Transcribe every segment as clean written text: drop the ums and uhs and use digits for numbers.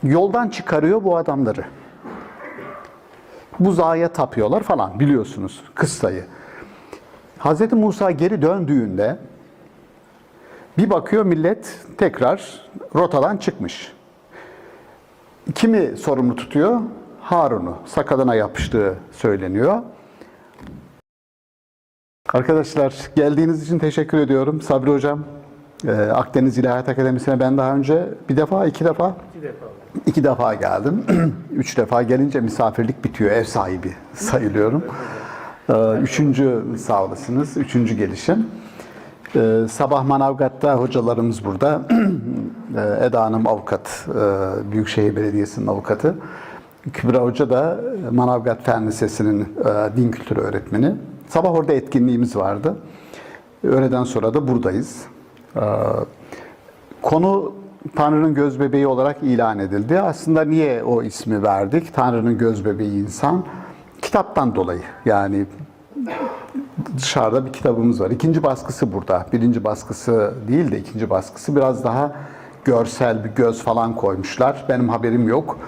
Yoldan çıkarıyor bu adamları. Buzağa tapıyorlar falan, biliyorsunuz kıssayı. Hz. Musa geri döndüğünde bir bakıyor millet tekrar rotadan çıkmış. Kimi sorumlu tutuyor? Harun'u. Sakalına yapıştığı söyleniyor. Arkadaşlar, geldiğiniz için teşekkür ediyorum. Sabri Hocam, Akdeniz İlahiyat Akademisi'ne ben daha önce iki defa iki defa geldim. 3 defa gelince misafirlik bitiyor. Ev sahibi sayılıyorum. Üçüncü, sağ olasınız. Üçüncü gelişim. Sabah Manavgat'ta hocalarımız burada. Eda Hanım avukat, Büyükşehir Belediyesi'nin avukatı. Kübra Hoca da Manavgat Fen Lisesi'nin din kültürü öğretmeni. Sabah orada etkinliğimiz vardı. Öğleden sonra da buradayız. Konu Tanrı'nın göz bebeği olarak ilan edildi. Aslında niye o ismi verdik? Tanrı'nın göz bebeği insan. Kitaptan dolayı. Yani dışarıda bir kitabımız var. İkinci baskısı burada. Birinci baskısı değil de ikinci baskısı biraz daha görsel, bir göz falan koymuşlar. Benim haberim yok.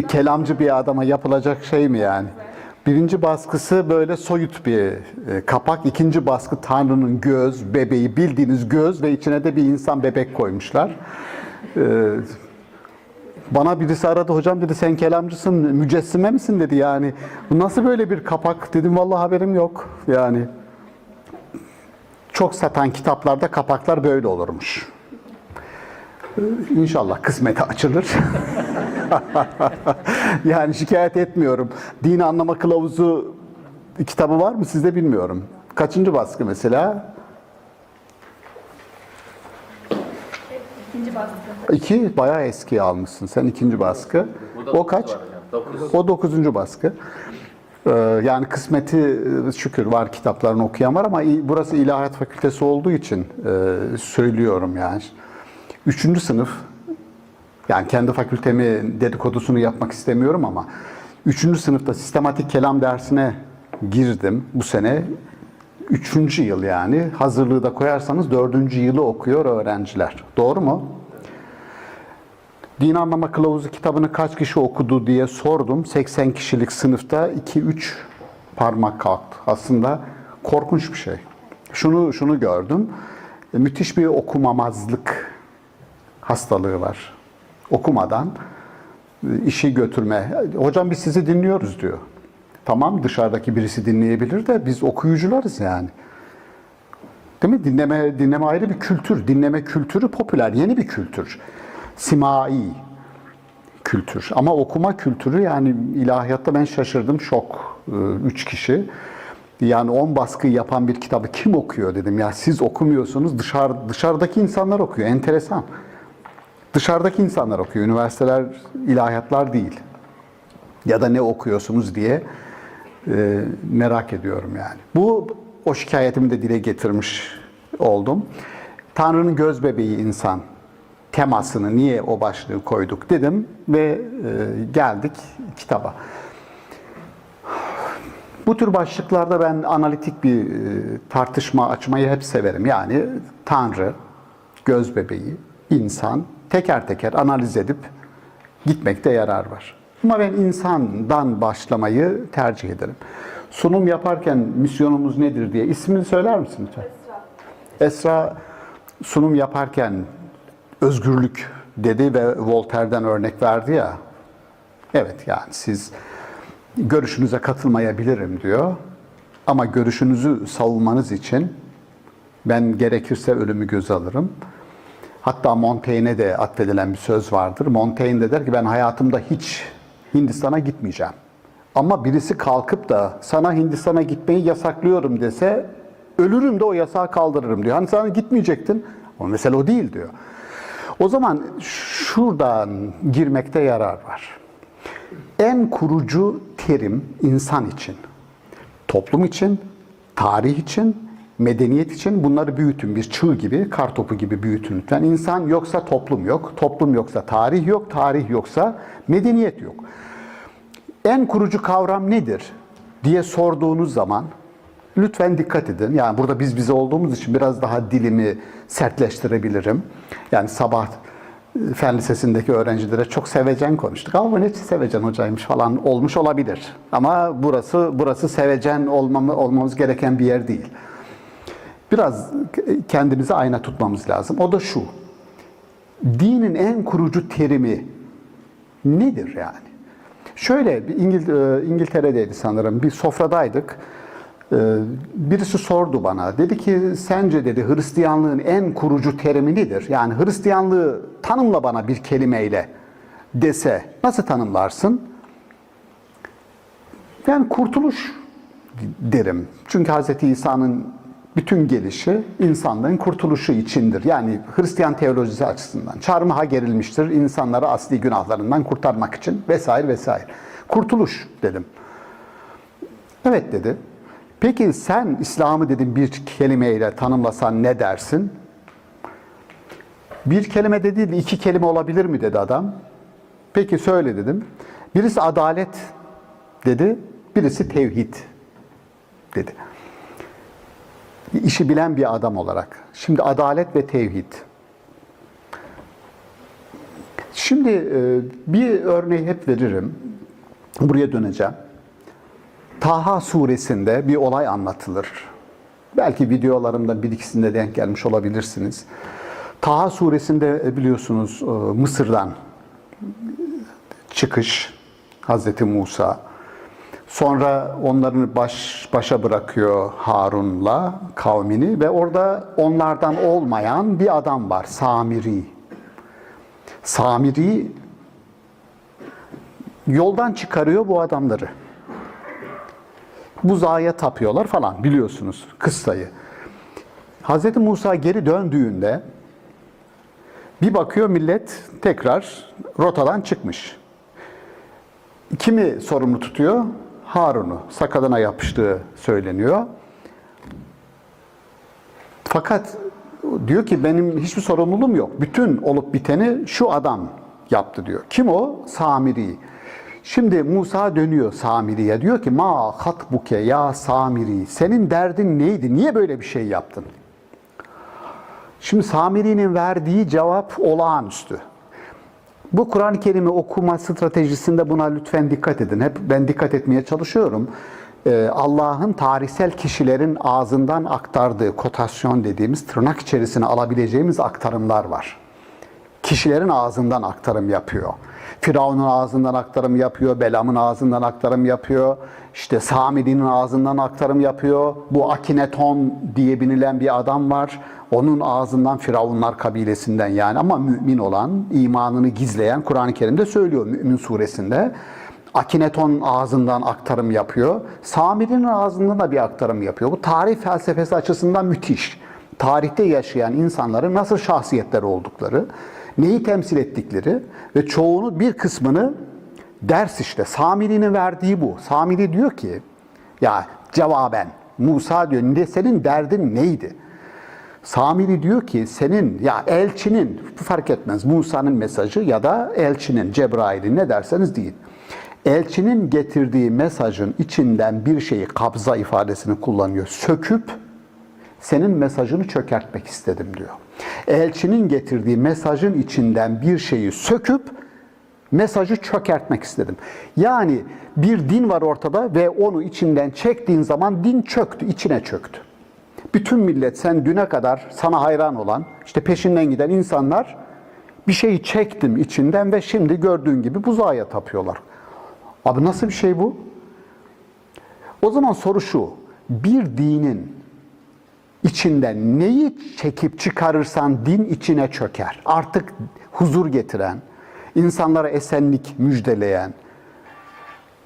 Kelamcı bir adama yapılacak şey mi yani? Birinci baskısı böyle soyut bir kapak. İkinci baskı Tanrı'nın göz, bebeği, bildiğiniz göz ve içine de bir insan bebek koymuşlar. Bana birisi aradı, hocam dedi sen kelamcısın, mücessime misin dedi yani. Bu nasıl böyle bir kapak dedim, vallahi haberim yok yani. Çok satan kitaplarda kapaklar böyle olurmuş. İnşallah kısmeti açılır. Yani şikayet etmiyorum. Dini Anlama Kılavuzu kitabı var mı sizde bilmiyorum. Kaçıncı baskı mesela? İkinci baskı. İki, bayağı eski almışsın sen ikinci baskı. O kaç? O 9. baskı. Yani kısmeti şükür var, kitaplarını okuyan var ama burası İlahiyat Fakültesi olduğu için söylüyorum yani. 3. sınıf, yani kendi fakültemi dedikodusunu yapmak istemiyorum ama 3. sınıfta sistematik kelam dersine girdim bu sene. 3. yıl yani. Hazırlığı da koyarsanız 4. yılı okuyor öğrenciler. Doğru mu? Din Anlama Kılavuzu kitabını kaç kişi okudu diye sordum. 80 kişilik sınıfta 2-3 parmak kalktı. Aslında korkunç bir şey. Şunu gördüm. Müthiş bir okumamazlık hastalığı var. Okumadan işi götürme. Hocam biz sizi dinliyoruz diyor. Tamam, dışarıdaki birisi dinleyebilir de biz okuyucularız yani. Değil mi? Dinleme ayrı bir kültür. Dinleme kültürü popüler, yeni bir kültür. Simai kültür. Ama okuma kültürü, yani ilahiyatta ben şaşırdım, şok. 3 kişi. Yani 10 baskı yapan bir kitabı kim okuyor dedim. Ya siz okumuyorsunuz, dışarıdaki insanlar okuyor. Enteresan. Dışarıdaki insanlar okuyor. Üniversiteler, ilahiyatlar değil. Ya da ne okuyorsunuz diye merak ediyorum yani. O şikayetimi de dile getirmiş oldum. Tanrı'nın göz bebeği insan temasını niye o başlığı koyduk dedim ve geldik kitaba. Bu tür başlıklarda ben analitik bir tartışma açmayı hep severim. Yani Tanrı, göz bebeği, insan teker teker analiz edip gitmekte yarar var. Ama ben insandan başlamayı tercih ederim. Sunum yaparken misyonumuz nedir diye ismini söyler misin lütfen? Esra sunum yaparken özgürlük dedi ve Voltaire'den örnek verdi ya. Evet, yani siz görüşünüze katılmayabilirim diyor. Ama görüşünüzü savunmanız için ben gerekirse ölümü göze alırım. Hatta Montaigne'e de atfedilen bir söz vardır. Montaigne de der ki ben hayatımda hiç Hindistan'a gitmeyeceğim. Ama birisi kalkıp da sana Hindistan'a gitmeyi yasaklıyorum dese ölürüm de o yasağı kaldırırım diyor. Hani sana gitmeyecektin. O mesele o değil diyor. O zaman şuradan girmekte yarar var. En kurucu terim insan için, toplum için, tarih için, medeniyet için bunları büyütün. Bir çığ gibi, kartopu gibi büyütün lütfen. İnsan yoksa toplum yok, toplum yoksa tarih yok, tarih yoksa medeniyet yok. En kurucu kavram nedir diye sorduğunuz zaman lütfen dikkat edin. Yani burada biz bize olduğumuz için biraz daha dilimi sertleştirebilirim. Yani sabah Fen Lisesi'ndeki öğrencilere çok sevecen konuştuk. Ama ne sevecen hocaymış falan olmuş olabilir. Ama burası sevecen olmamız gereken bir yer değil. Biraz kendimize ayna tutmamız lazım. O da şu. Dinin en kurucu terimi nedir yani? Şöyle, İngiltere'deydi sanırım. Bir sofradaydık. Birisi sordu bana. Dedi ki, sence dedi Hristiyanlığın en kurucu terimi nedir? Yani Hristiyanlığı tanımla bana bir kelimeyle dese nasıl tanımlarsın? Yani kurtuluş derim. Çünkü Hz. İsa'nın bütün gelişi insanlığın kurtuluşu içindir. Yani Hristiyan teolojisi açısından çarmıha gerilmiştir insanları asli günahlarından kurtarmak için vesaire vesaire. Kurtuluş dedim. Evet dedi. Peki sen İslam'ı dedim bir kelimeyle tanımlasan ne dersin? Bir kelime de değil, iki kelime olabilir mi dedi adam. Peki söyle dedim. Birisi adalet dedi, birisi tevhid dedi. İşi bilen bir adam olarak. Şimdi adalet ve tevhid. Şimdi bir örneği hep veririm. Buraya döneceğim. Taha suresinde bir olay anlatılır. Belki videolarımda bir ikisinde denk gelmiş olabilirsiniz. Taha suresinde biliyorsunuz Mısır'dan çıkış Hazreti Musa. Sonra onların başa bırakıyor Harun'la kavmini ve orada onlardan olmayan bir adam var, Samiri. Samiri yoldan çıkarıyor bu adamları. Buzağa tapıyorlar falan, biliyorsunuz kıssayı. Hz. Musa geri döndüğünde bir bakıyor millet tekrar rotadan çıkmış. Kimi sorumlu tutuyor? Harun'u. Sakalına yapıştığı söyleniyor. Fakat diyor ki benim hiçbir sorumluluğum yok. Bütün olup biteni şu adam yaptı diyor. Kim o? Samiri. Şimdi Musa dönüyor Samiri'ye. Diyor ki ma hatbuke ya Samiri. Senin derdin neydi? Niye böyle bir şey yaptın? Şimdi Samiri'nin verdiği cevap olağanüstü. Bu Kur'an-ı Kerim'i okuma stratejisinde buna lütfen dikkat edin. Hep ben dikkat etmeye çalışıyorum. Allah'ın tarihsel kişilerin ağzından aktardığı kotasyon dediğimiz tırnak içerisine alabileceğimiz aktarımlar var. Kişilerin ağzından aktarım yapıyor. Firavun'un ağzından aktarım yapıyor, Belam'ın ağzından aktarım yapıyor, işte Samiri'nin ağzından aktarım yapıyor. Bu Akineton diye binilen bir adam var. Onun ağzından Firavunlar kabilesinden yani ama mümin olan, imanını gizleyen Kur'an-ı Kerim'de söylüyor Mümin suresinde. Akineton ağzından aktarım yapıyor. Samiri'nin ağzından da bir aktarım yapıyor. Bu tarih felsefesi açısından müthiş. Tarihte yaşayan insanların nasıl şahsiyetler oldukları, neyi temsil ettikleri ve çoğunu bir kısmını ders işte. Samiri'nin verdiği bu. Samiri diyor ki ya cevaben Musa diyor senin derdin neydi? Samiri diyor ki senin ya elçinin fark etmez Musa'nın mesajı ya da elçinin Cebrail'in ne derseniz deyin. Elçinin getirdiği mesajın içinden bir şeyi kabza ifadesini kullanıyor. Söküp senin mesajını çökertmek istedim diyor. Elçinin getirdiği mesajın içinden bir şeyi söküp mesajı çökertmek istedim. Yani bir din var ortada ve onu içinden çektiğin zaman din çöktü, içine çöktü. Bütün millet sen düne kadar sana hayran olan, işte peşinden giden insanlar bir şeyi çektim içinden ve şimdi gördüğün gibi buzağa tapıyorlar. Abi nasıl bir şey bu? O zaman soru şu, bir dinin içinden neyi çekip çıkarırsan din içine çöker. Artık huzur getiren, insanlara esenlik müjdeleyen,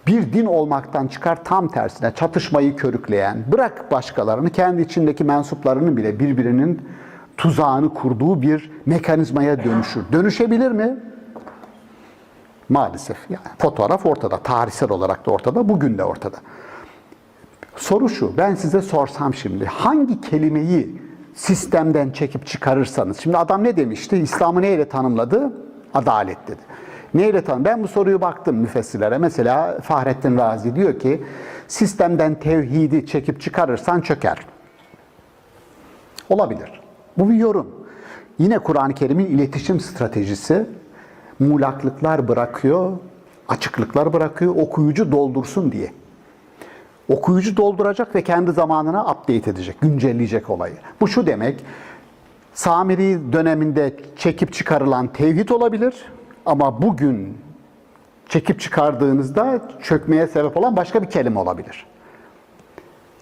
bir din olmaktan çıkar tam tersine çatışmayı körükleyen, bırak başkalarını kendi içindeki mensuplarının bile birbirinin tuzağını kurduğu bir mekanizmaya dönüşür. Dönüşebilir mi? Maalesef. Yani fotoğraf ortada, tarihsel olarak da ortada, bugün de ortada. Soru şu, ben size sorsam şimdi, hangi kelimeyi sistemden çekip çıkarırsanız, şimdi adam ne demişti? İslam'ı neyle tanımladı? Adalet dedi. Neyle tanımladı? Ben bu soruyu baktım müfessirlere. Mesela Fahrettin Razi diyor ki, sistemden tevhidi çekip çıkarırsan çöker. Olabilir. Bu bir yorum. Yine Kur'an-ı Kerim'in iletişim stratejisi muğlaklıklar bırakıyor, açıklıklar bırakıyor, okuyucu doldursun diye. Okuyucu dolduracak ve kendi zamanına update edecek, güncelleyecek olayı. Bu şu demek, Samiri döneminde çekip çıkarılan tevhid olabilir ama bugün çekip çıkardığınızda çökmeye sebep olan başka bir kelime olabilir.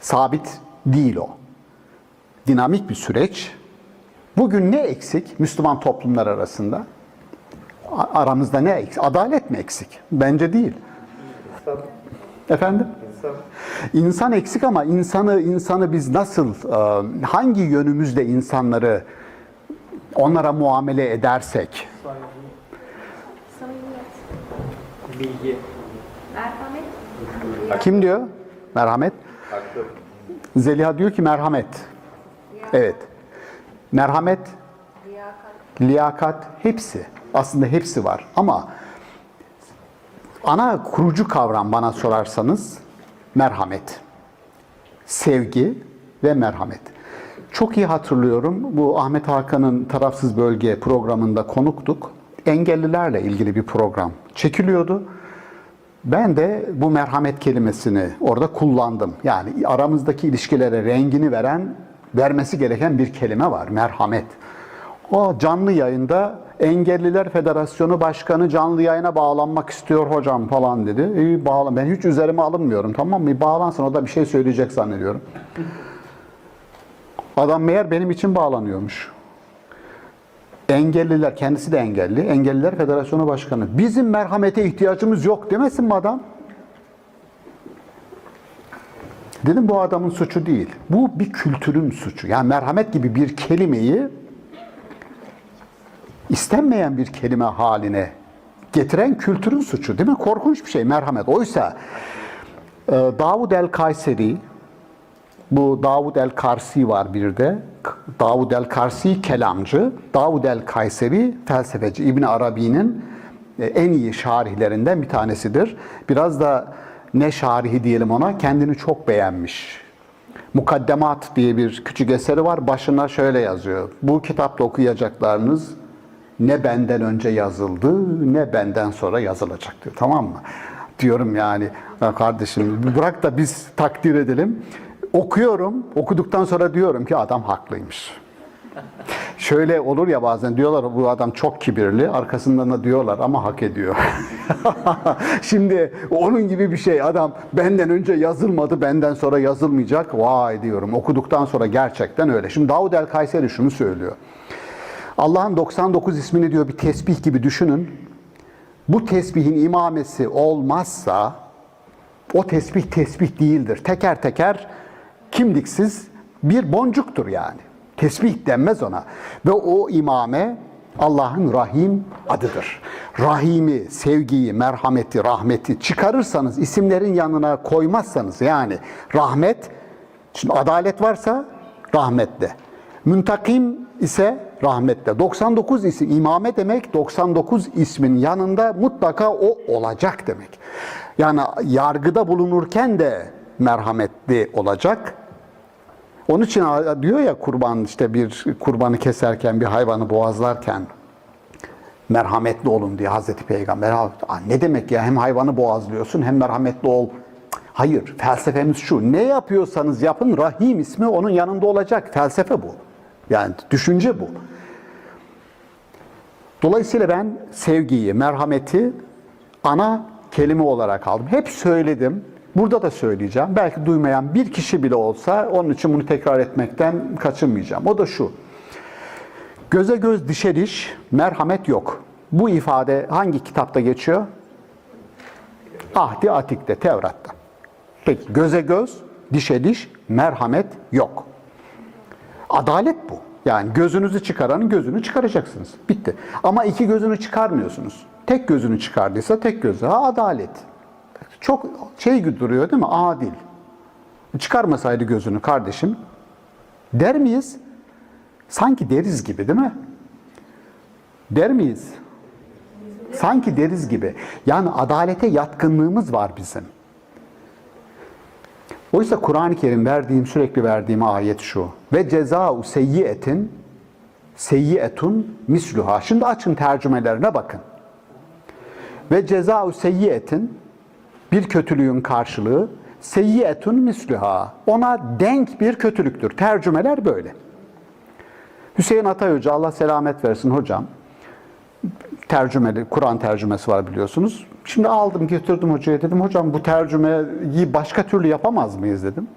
Sabit değil o. Dinamik bir süreç. Bugün ne eksik Müslüman toplumlar arasında? Aramızda ne eksik? Adalet mi eksik? Bence değil. Efendim? İnsan eksik ama insanı biz nasıl, hangi yönümüzle insanları onlara muamele edersek? Samimiyet. Bilgi. Merhamet. Kim diyor? Merhamet. Zeliha diyor ki merhamet. Evet. Merhamet, liyakat hepsi. Aslında hepsi var. Ama ana kurucu kavram bana sorarsanız merhamet. Sevgi ve merhamet. Çok iyi hatırlıyorum. Bu Ahmet Hakan'ın Tarafsız Bölge programında konuktuk. Engellilerle ilgili bir program çekiliyordu. Ben de bu merhamet kelimesini orada kullandım. Yani aramızdaki ilişkilere rengini vermesi gereken bir kelime var. Merhamet. O canlı yayında Engelliler Federasyonu Başkanı canlı yayına bağlanmak istiyor hocam falan dedi. İyi bağlan. Ben hiç üzerime alınmıyorum, tamam mı? Bağlansın, o da bir şey söyleyecek zannediyorum. Adam meğer benim için bağlanıyormuş. Engelliler, kendisi de engelli. Engelliler Federasyonu Başkanı. Bizim merhamete ihtiyacımız yok demesin mi adam? Dedim bu adamın suçu değil. Bu bir kültürün suçu. Yani merhamet gibi bir kelimeyi istenmeyen bir kelime haline getiren kültürün suçu. Değil mi? Korkunç bir şey merhamet. Oysa Davud el-Kayseri, bu Davud el-Karsi var bir de. Davud el-Karsi kelamcı, Davud el-Kayseri felsefeci. İbn Arabi'nin en iyi şarihlerinden bir tanesidir. Biraz da ne şarihi diyelim ona, kendini çok beğenmiş. Mukaddemat diye bir küçük eseri var. Başına şöyle yazıyor. Bu kitapta okuyacaklarınız ne benden önce yazıldı, ne benden sonra yazılacak diyor. Tamam mı? Diyorum yani kardeşim bırak da biz takdir edelim. Okuyorum, okuduktan sonra diyorum ki adam haklıymış. Şöyle olur ya bazen diyorlar bu adam çok kibirli, arkasından da diyorlar ama hak ediyor. Şimdi onun gibi bir şey, adam benden önce yazılmadı, benden sonra yazılmayacak. Vay diyorum, okuduktan sonra gerçekten öyle. Şimdi Davud el-Kayseri şunu söylüyor. Allah'ın 99 ismini diyor bir tesbih gibi düşünün. Bu tesbihin imamesi olmazsa o tesbih tesbih değildir. Teker teker kimliksiz bir boncuktur yani. Tesbih denmez ona. Ve o imame Allah'ın Rahim adıdır. Rahimi, sevgiyi, merhameti, rahmeti çıkarırsanız, isimlerin yanına koymazsanız yani rahmet, şimdi adalet varsa rahmetle. Müntakim ise rahmetle. 99 isim, imame demek 99 ismin yanında mutlaka o olacak demek. Yani yargıda bulunurken de merhametli olacak. Onun için diyor ya kurban, işte bir kurbanı keserken, bir hayvanı boğazlarken merhametli olun diye Hazreti Peygamber. Ne demek ya, hem hayvanı boğazlıyorsun hem merhametli ol. Hayır, felsefemiz şu: ne yapıyorsanız yapın Rahim ismi onun yanında olacak. Felsefe bu. Yani düşünce bu. Dolayısıyla ben sevgiyi, merhameti ana kelime olarak aldım. Hep söyledim. Burada da söyleyeceğim. Belki duymayan bir kişi bile olsa onun için bunu tekrar etmekten kaçınmayacağım. O da şu: göze göz, dişe diş, merhamet yok. Bu ifade hangi kitapta geçiyor? Ahdi Atik'te, Tevrat'ta. Peki göze göz, dişe diş, merhamet yok. Adalet bu. Yani gözünüzü çıkaranın gözünü çıkaracaksınız. Bitti. Ama iki gözünü çıkarmıyorsunuz. Tek gözünü çıkardıysa tek gözü. Adalet. Çok şey duruyor değil mi? Adil. Çıkarmasaydı gözünü kardeşim der miyiz? Sanki deriz gibi değil mi? Der miyiz? Sanki deriz gibi. Yani adalete yatkınlığımız var bizim. Oysa Kur'an-ı Kerim sürekli verdiğim ayet şu: ve cezâ'u seyyiyetin seyyietun misluha. Şimdi açın tercümelerine bakın. Ve cezâ'u seyyiyetin, bir kötülüğün karşılığı, seyyietun misluha. Ona denk bir kötülüktür. Tercümeler böyle. Hüseyin Atay Hoca, Allah selamet versin hocam, tercümeli, Kur'an tercümesi var biliyorsunuz. Şimdi aldım götürdüm hocaya, dedim hocam bu tercümeyi başka türlü yapamaz mıyız dedim.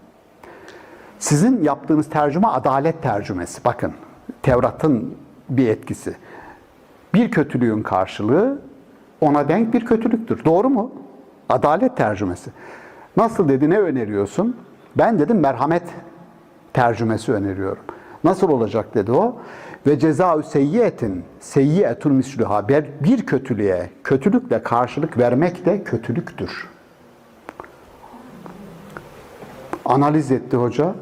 Sizin yaptığınız tercüme adalet tercümesi. Bakın, Tevrat'ın bir etkisi. Bir kötülüğün karşılığı ona denk bir kötülüktür. Doğru mu? Adalet tercümesi. Nasıl dedi, ne öneriyorsun? Ben dedim merhamet tercümesi öneriyorum. Nasıl olacak dedi o. Ve cezâ'u seyyiyetin, seyyietun misluha. Bir kötülüğe kötülükle karşılık vermek de kötülüktür. Analiz etti hoca.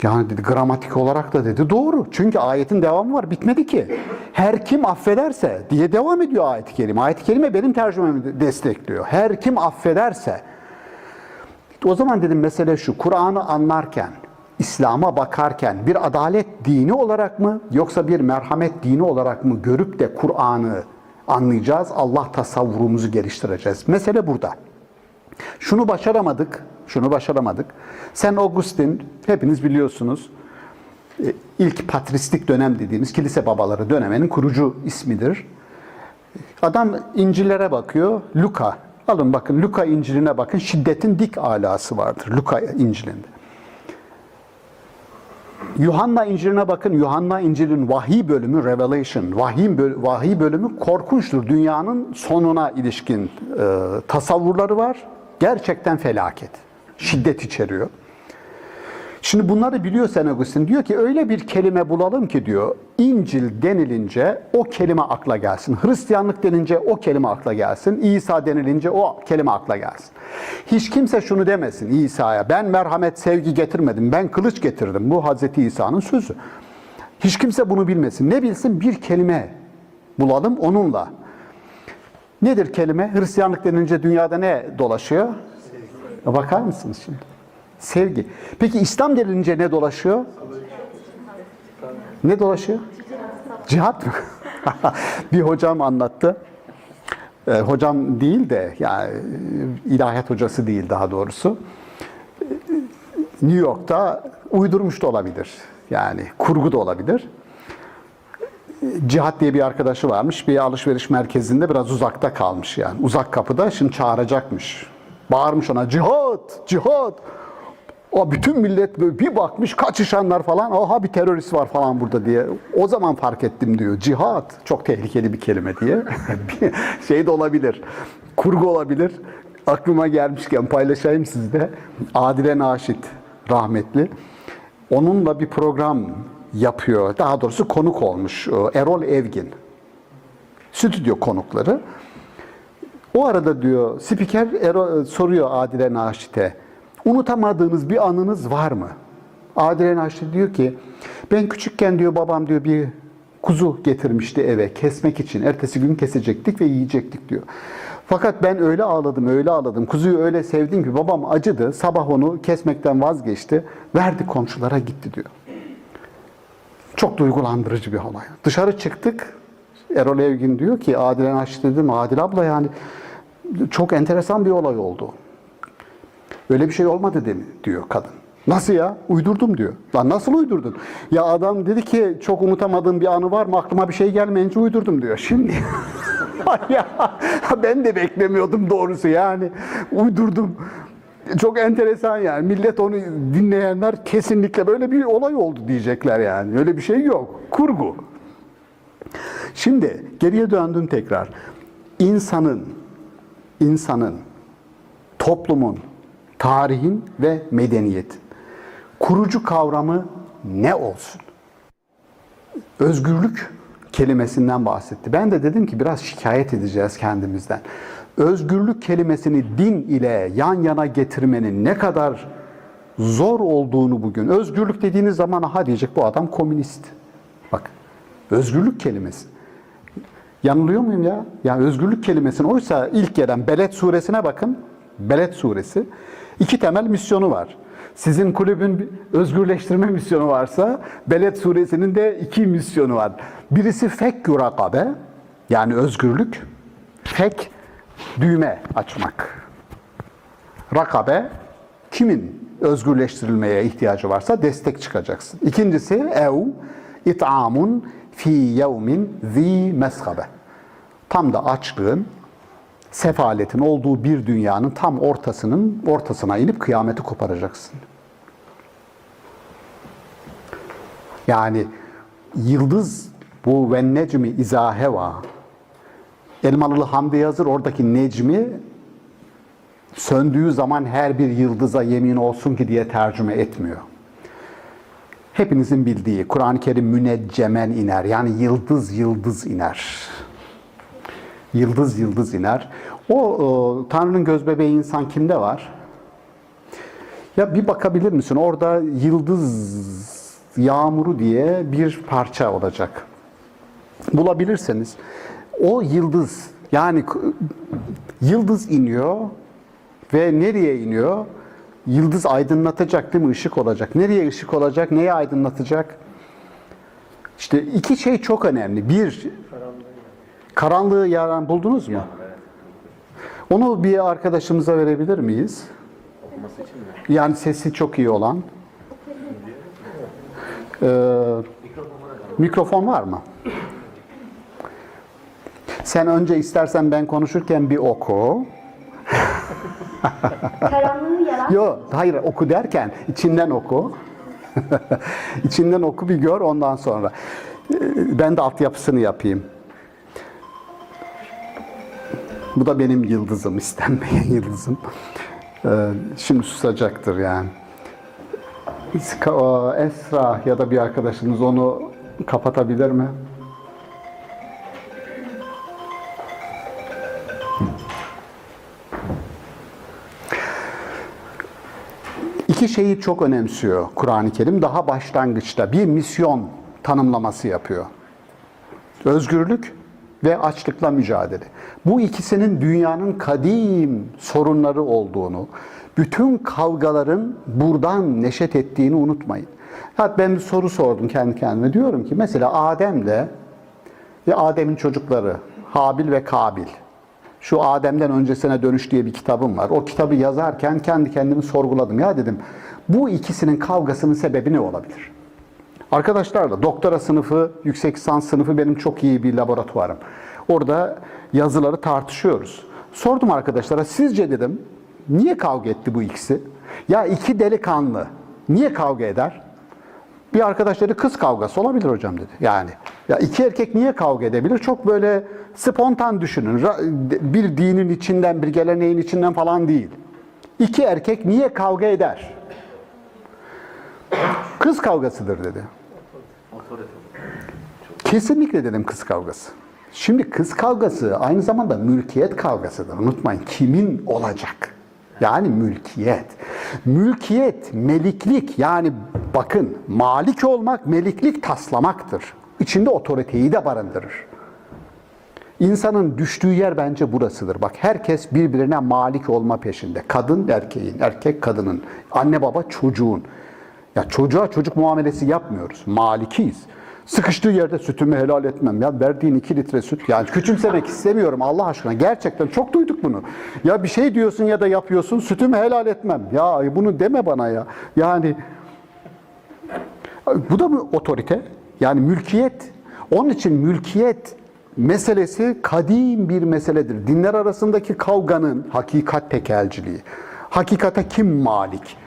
Yani dedi gramatik olarak da dedi doğru. Çünkü ayetin devamı var. Bitmedi ki. Her kim affederse diye devam ediyor ayet-i kerime. Ayet-i kerime benim tercümemi destekliyor. Her kim affederse. O zaman dedim mesele şu. Kur'an'ı anlarken, İslam'a bakarken bir adalet dini olarak mı yoksa bir merhamet dini olarak mı görüp de Kur'an'ı anlayacağız? Allah tasavvurumuzu geliştireceğiz. Mesele burada. Şunu başaramadık. Saint Augustine, hepiniz biliyorsunuz, ilk patristik dönem dediğimiz kilise babaları döneminin kurucu ismidir. Adam İncil'lere bakıyor, Luka. Alın bakın, Luka İncil'ine bakın, şiddetin dik alası vardır Luka İncil'inde. Yuhanna İncil'ine bakın, Yuhanna İncil'in vahiy bölümü, Revelation, vahiy bölümü korkunçtur. Dünyanın sonuna ilişkin tasavvurları var. Gerçekten felaket. Şiddet içeriyor. Şimdi bunları biliyor Saint Augustine. Diyor ki öyle bir kelime bulalım ki diyor, İncil denilince o kelime akla gelsin. Hristiyanlık denince o kelime akla gelsin. İsa denilince o kelime akla gelsin. Hiç kimse şunu demesin İsa'ya. Ben merhamet, sevgi getirmedim. Ben kılıç getirdim. Bu Hazreti İsa'nın sözü. Hiç kimse bunu bilmesin. Ne bilsin? Bir kelime bulalım onunla. Nedir kelime? Hristiyanlık denince dünyada ne dolaşıyor? Bakar mısınız şimdi? Sevgi. Peki İslam denilince ne dolaşıyor? Ne dolaşıyor? Cihat mı? Bir hocam anlattı. Hocam değil de, yani ilahiyat hocası değil daha doğrusu. New York'ta uydurmuş da olabilir. Yani kurgu da olabilir. Cihat diye bir arkadaşı varmış. Bir alışveriş merkezinde biraz uzakta kalmış yani. Uzak kapıda, şimdi çağıracakmış. Bağırmış ona, cihat, cihat. O bütün millet böyle bir bakmış, kaçışanlar falan. Aha bir terörist var falan burada diye. O zaman fark ettim diyor. Cihat çok tehlikeli bir kelime diye. Şey de olabilir. Kurgu olabilir. Aklıma gelmişken paylaşayım sizde. Adile Naşit rahmetli. Onunla bir program yapıyor. Daha doğrusu konuk olmuş. Erol Evgin. Stüdyo konukları. O arada diyor spiker soruyor Adile Naşit'e. Unutamadığınız bir anınız var mı? Adile Naşit diyor ki ben küçükken diyor babam diyor bir kuzu getirmişti eve kesmek için. Ertesi gün kesecektik ve yiyecektik diyor. Fakat ben öyle ağladım. Kuzuyu öyle sevdim ki babam acıdı. Sabah onu kesmekten vazgeçti. Verdi komşulara gitti diyor. Çok duygulandırıcı bir olay. Dışarı çıktık. Erol Evgin diyor ki Adile Naşit dedim. Adile abla yani çok enteresan bir olay oldu. Öyle bir şey olmadı diyor kadın. Nasıl ya? Uydurdum diyor. Lan nasıl uydurdun? Ya adam dedi ki çok unutamadığım bir anı var mı? Aklıma bir şey gelmeyince uydurdum diyor. Şimdi ya ben de beklemiyordum doğrusu yani. Uydurdum. Çok enteresan yani. Millet onu dinleyenler kesinlikle böyle bir olay oldu diyecekler yani. Öyle bir şey yok. Kurgu. Şimdi geriye döndüm tekrar. İnsanın, toplumun, tarihin ve medeniyetin kurucu kavramı ne olsun? Özgürlük kelimesinden bahsetti. Ben de dedim ki biraz şikayet edeceğiz kendimizden. Özgürlük kelimesini din ile yan yana getirmenin ne kadar zor olduğunu bugün. Özgürlük dediğiniz zaman aha diyecek bu adam komünist. Bak, özgürlük kelimesi. Yanılıyor muyum ya? Ya özgürlük kelimesini oysa ilk gelen Beled suresine bakın. Beled suresi. 2 temel misyonu var. Sizin kulübün bir özgürleştirme misyonu varsa Beled suresinin de 2 misyonu var. Birisi fekkü rakabe, yani özgürlük. Fek, düğme açmak. Rakabe, kimin özgürleştirilmeye ihtiyacı varsa destek çıkacaksın. İkincisi ev it'amun fi yevmin zi mesgabe. Tam da açlığın, sefaletin olduğu bir dünyanın tam ortasına inip kıyameti koparacaksın. Yani yıldız, bu ve necmi izâ heva. Elmalılı Hamdi Yazır oradaki necmi söndüğü zaman her bir yıldıza yemin olsun ki diye tercüme etmiyor. Hepinizin bildiği Kur'an-ı Kerim müneccemen iner. Yani yıldız yıldız iner. Yıldız yıldız iner. O Tanrı'nın gözbebeği insan kimde var? Ya bir bakabilir misin? Orada yıldız yağmuru diye bir parça olacak. Bulabilirseniz o yıldız, yani yıldız iniyor ve nereye iniyor? Yıldız aydınlatacak değil mi? Işık olacak. Nereye ışık olacak? Neye aydınlatacak? İşte iki şey çok önemli. Bir, karanlığı yaran buldunuz mu? Onu bir arkadaşımıza verebilir miyiz? Yani sesi çok iyi olan. Mikrofon var mı? Sen önce istersen ben konuşurken bir oku. Karanlığı yaran. Yok, hayır, oku derken içinden oku. İçinden oku, bir gör, ondan sonra. Ben de altyapısını yapayım. Bu da benim yıldızım, istenmeyen yıldızım. Şimdi susacaktır yani. Esra ya da bir arkadaşınız onu kapatabilir mi? İki şeyi çok önemsiyor Kur'an-ı Kerim. Daha başlangıçta bir misyon tanımlaması yapıyor. Özgürlük ve açlıkla mücadele. Bu ikisinin dünyanın kadim sorunları olduğunu, bütün kavgaların buradan neşet ettiğini unutmayın. Hatta ben bir soru sordum kendi kendime. Diyorum ki mesela Adem'le ve Adem'in çocukları Habil ve Kabil. Şu Adem'den öncesine dönüş diye bir kitabım var. O kitabı yazarken kendi kendimi sorguladım. Ya dedim, bu ikisinin kavgasının sebebi ne olabilir? Arkadaşlarla doktora sınıfı, yüksek lisans sınıfı benim çok iyi bir laboratuvarım. Orada yazıları tartışıyoruz. Sordum arkadaşlara, sizce dedim, niye kavga etti bu ikisi? Ya iki delikanlı niye kavga eder? Bir arkadaş dedi, kız kavgası olabilir hocam dedi. Yani ya iki erkek niye kavga edebilir? Çok böyle spontan düşünün. Bir dinin içinden, bir geleneğin içinden falan değil. İki erkek niye kavga eder? Kız kavgasıdır dedi. Kesinlikle dedim, kız kavgası. Şimdi kız kavgası aynı zamanda mülkiyet kavgasıdır. Unutmayın, kimin olacak? Yani mülkiyet. Mülkiyet, meliklik, yani bakın, malik olmak, meliklik taslamaktır. İçinde otoriteyi de barındırır. İnsanın düştüğü yer bence burasıdır. Bak, herkes birbirine malik olma peşinde. Kadın erkeğin, erkek kadının, anne baba çocuğun. Ya çocuğa çocuk muamelesi yapmıyoruz. Malikiyiz. Sıkıştığı yerde sütümü helal etmem. Ya verdiğin 2 litre süt. Yani küçümsemek istemiyorum Allah aşkına. Gerçekten çok duyduk bunu. Ya bir şey diyorsun ya da yapıyorsun, sütümü helal etmem. Ya bunu deme bana ya. Yani bu da mı otorite? Yani mülkiyet. Onun için mülkiyet meselesi kadim bir meseledir. Dinler arasındaki kavganın hakikat tekelciliği. Hakikate kim malik?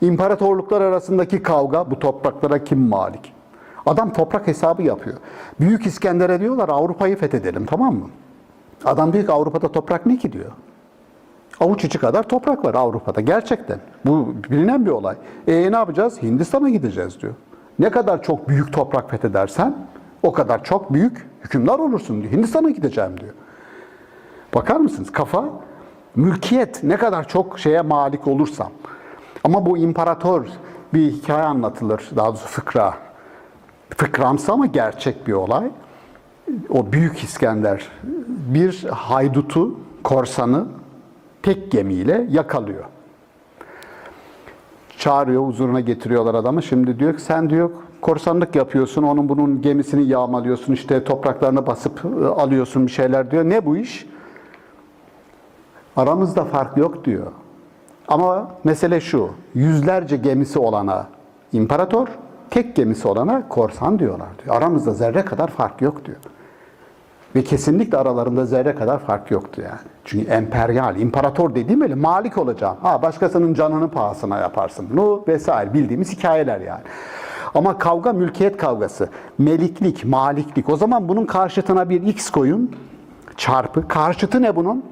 İmparatorluklar arasındaki kavga, bu topraklara kim malik? Adam toprak hesabı yapıyor. Büyük İskender'e diyorlar, Avrupa'yı fethedelim, tamam mı? Adam diyor ki, Avrupa'da toprak ne ki diyor. Avuç içi kadar toprak var Avrupa'da gerçekten. Bu bilinen bir olay. Ne yapacağız? Hindistan'a gideceğiz diyor. Ne kadar çok büyük toprak fethedersen o kadar çok büyük hükümdar olursun diyor. Hindistan'a gideceğim diyor. Bakar mısınız? Kafa, mülkiyet, ne kadar çok şeye malik olursam. Ama bu imparator, bir hikaye anlatılır, daha doğrusu fıkra. Fıkramsı ama gerçek bir olay. O Büyük İskender bir haydutu, korsanı tek gemiyle yakalıyor. Çağırıyor, huzuruna getiriyorlar adamı. Şimdi diyor ki sen diyor korsanlık yapıyorsun, onun bunun gemisini yağmalıyorsun, işte topraklarına basıp alıyorsun bir şeyler diyor. Ne bu iş? Aramızda fark yok diyor. Ama mesele şu, yüzlerce gemisi olana imparator, tek gemisi olana korsan diyorlar diyor. Aramızda zerre kadar fark yok diyor. Ve kesinlikle aralarında zerre kadar fark yoktu yani. Çünkü emperyal, imparator dediğim öyle malik olacağım. Ha başkasının canının pahasına yaparsın bunu vesaire bildiğimiz hikayeler yani. Ama kavga mülkiyet kavgası. Meliklik, maliklik. O zaman bunun karşıtına bir x koyun çarpı. Karşıtı ne bunun?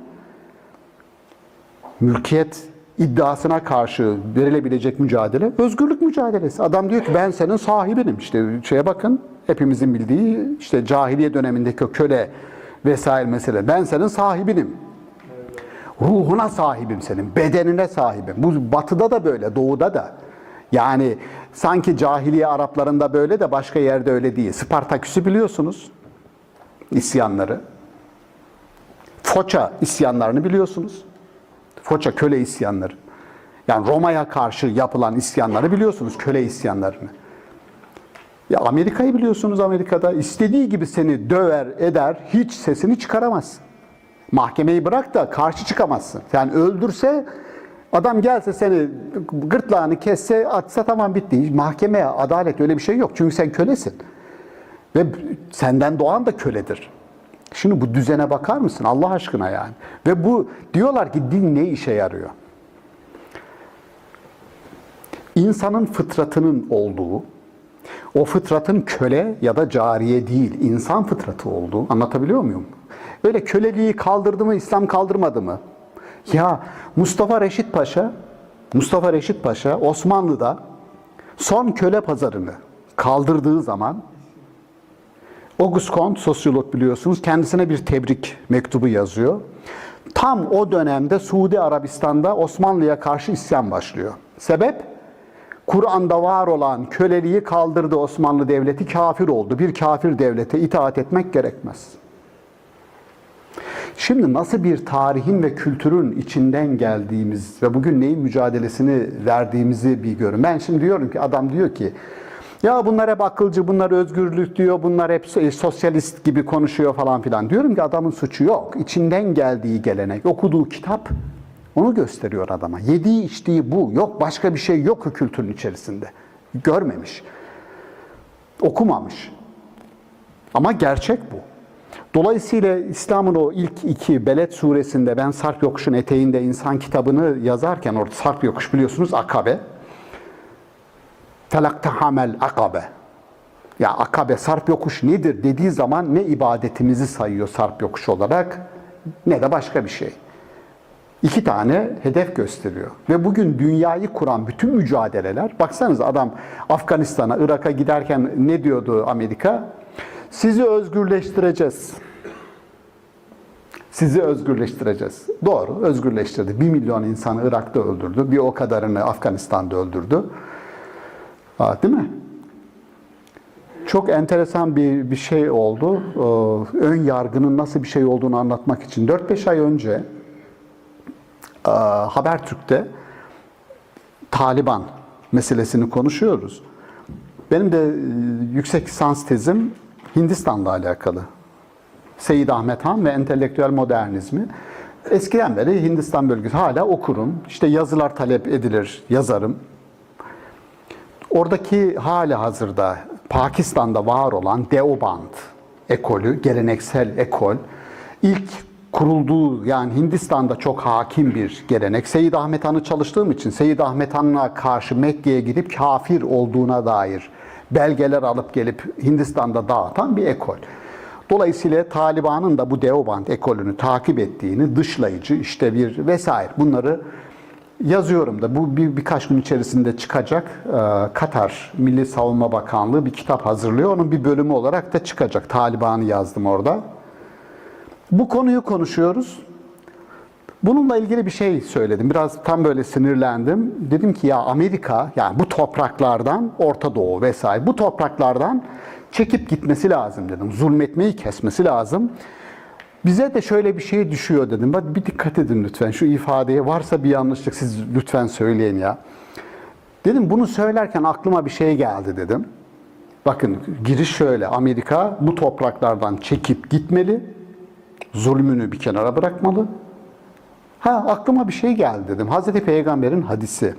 Mülkiyet iddiasına karşı verilebilecek mücadele, özgürlük mücadelesi. Adam diyor ki ben senin sahibinim. İşte şeye bakın, hepimizin bildiği işte cahiliye dönemindeki o köle vesaire mesele. Ben senin sahibinim. Ruhuna sahibim senin, bedenine sahibim. Bu batıda da böyle, doğuda da. Yani sanki cahiliye Araplarında böyle de başka yerde öyle değil. Spartaküs'ü biliyorsunuz, isyanları. Foça isyanlarını biliyorsunuz. Foça köle isyanları. Yani Roma'ya karşı yapılan isyanları biliyorsunuz, köle isyanlarını. Ya Amerika'yı biliyorsunuz, Amerika'da istediği gibi seni döver, eder, hiç sesini çıkaramazsın. Mahkemeyi bırak da karşı çıkamazsın. Yani öldürse, adam gelse seni gırtlağını kesse, atsa tamam bitti. Mahkemeye, adalet öyle bir şey yok. Çünkü sen kölesin. Ve senden doğan da köledir. Şimdi bu düzene bakar mısın Allah aşkına yani? Ve bu diyorlar ki din ne işe yarıyor? İnsanın fıtratının olduğu, o fıtratın köle ya da cariye değil, insan fıtratı olduğu, anlatabiliyor muyum? Öyle köleliği kaldırdı mı, İslam kaldırmadı mı? Ya Mustafa Reşit Paşa Osmanlı'da son köle pazarını kaldırdığı zaman Auguste Comte, sosyolog biliyorsunuz, kendisine bir tebrik mektubu yazıyor. Tam o dönemde Suudi Arabistan'da Osmanlı'ya karşı isyan başlıyor. Sebep? Kur'an'da var olan köleliği kaldırdı Osmanlı Devleti, kafir oldu. Bir kafir devlete itaat etmek gerekmez. Şimdi nasıl bir tarihin ve kültürün içinden geldiğimiz ve bugün neyin mücadelesini verdiğimizi bir görün. Ben şimdi diyorum ki, adam diyor ki, ya bunlar hep akılcı, bunlar özgürlük diyor, bunlar hep sosyalist gibi konuşuyor falan filan. Diyorum ki adamın suçu yok. İçinden geldiği gelenek, okuduğu kitap onu gösteriyor adama. Yediği içtiği bu. Yok başka bir şey yok o kültürün içerisinde. Görmemiş. Okumamış. Ama gerçek bu. Dolayısıyla İslam'ın o ilk iki Beled suresinde ben Sarp Yokuş'un eteğinde insan kitabını yazarken, orada Sarp Yokuş biliyorsunuz akabe. Felaktahamel akabe. Ya akabe, sarp yokuş nedir dediği zaman ne ibadetimizi sayıyor sarp yokuş olarak ne de başka bir şey. İki tane hedef gösteriyor. Ve bugün dünyayı kuran bütün mücadeleler, baksanız adam Afganistan'a, Irak'a giderken ne diyordu Amerika? Sizi özgürleştireceğiz. Sizi özgürleştireceğiz. Doğru, özgürleştirdi. 1 milyon insanı Irak'ta öldürdü. Bir o kadarını Afganistan'da öldürdü. Değil mi? Çok enteresan bir şey oldu. Ön yargının nasıl bir şey olduğunu anlatmak için. 4-5 ay önce Habertürk'te Taliban meselesini konuşuyoruz. Benim de yüksek lisans tezim Hindistan'la alakalı. Seyyid Ahmet Han ve entelektüel modernizmi. Eskiden beri Hindistan bölgesi hala okurum. İşte yazılar talep edilir, yazarım. Oradaki hali hazırda Pakistan'da var olan Deoband ekolü, geleneksel ekol, ilk kurulduğu, yani Hindistan'da çok hakim bir gelenek. Seyyid Ahmet Han'ı çalıştığım için Seyyid Ahmet Han'a karşı Mekke'ye gidip kafir olduğuna dair belgeler alıp gelip Hindistan'da dağıtan bir ekol. Dolayısıyla Taliban'ın da bu Deoband ekolünü takip ettiğini, dışlayıcı işte bir vesaire bunları yazıyorum da bu birkaç gün içerisinde çıkacak. Katar Milli Savunma Bakanlığı bir kitap hazırlıyor. Onun bir bölümü olarak da çıkacak. Taliban'ı yazdım orada. Bu konuyu konuşuyoruz. Bununla ilgili bir şey söyledim. Biraz tam böyle sinirlendim. Dedim ki ya Amerika, yani bu topraklardan, Orta Doğu vesaire bu topraklardan çekip gitmesi lazım dedim. Zulmetmeyi kesmesi lazım. Bize de şöyle bir şey düşüyor dedim. Bak bir dikkat edin lütfen şu ifadeye. Varsa bir yanlışlık siz lütfen söyleyin ya. Dedim bunu söylerken aklıma bir şey geldi dedim. Bakın giriş şöyle, Amerika bu topraklardan çekip gitmeli, zulmünü bir kenara bırakmalı. Aklıma bir şey geldi dedim. Hazreti Peygamber'in hadisi.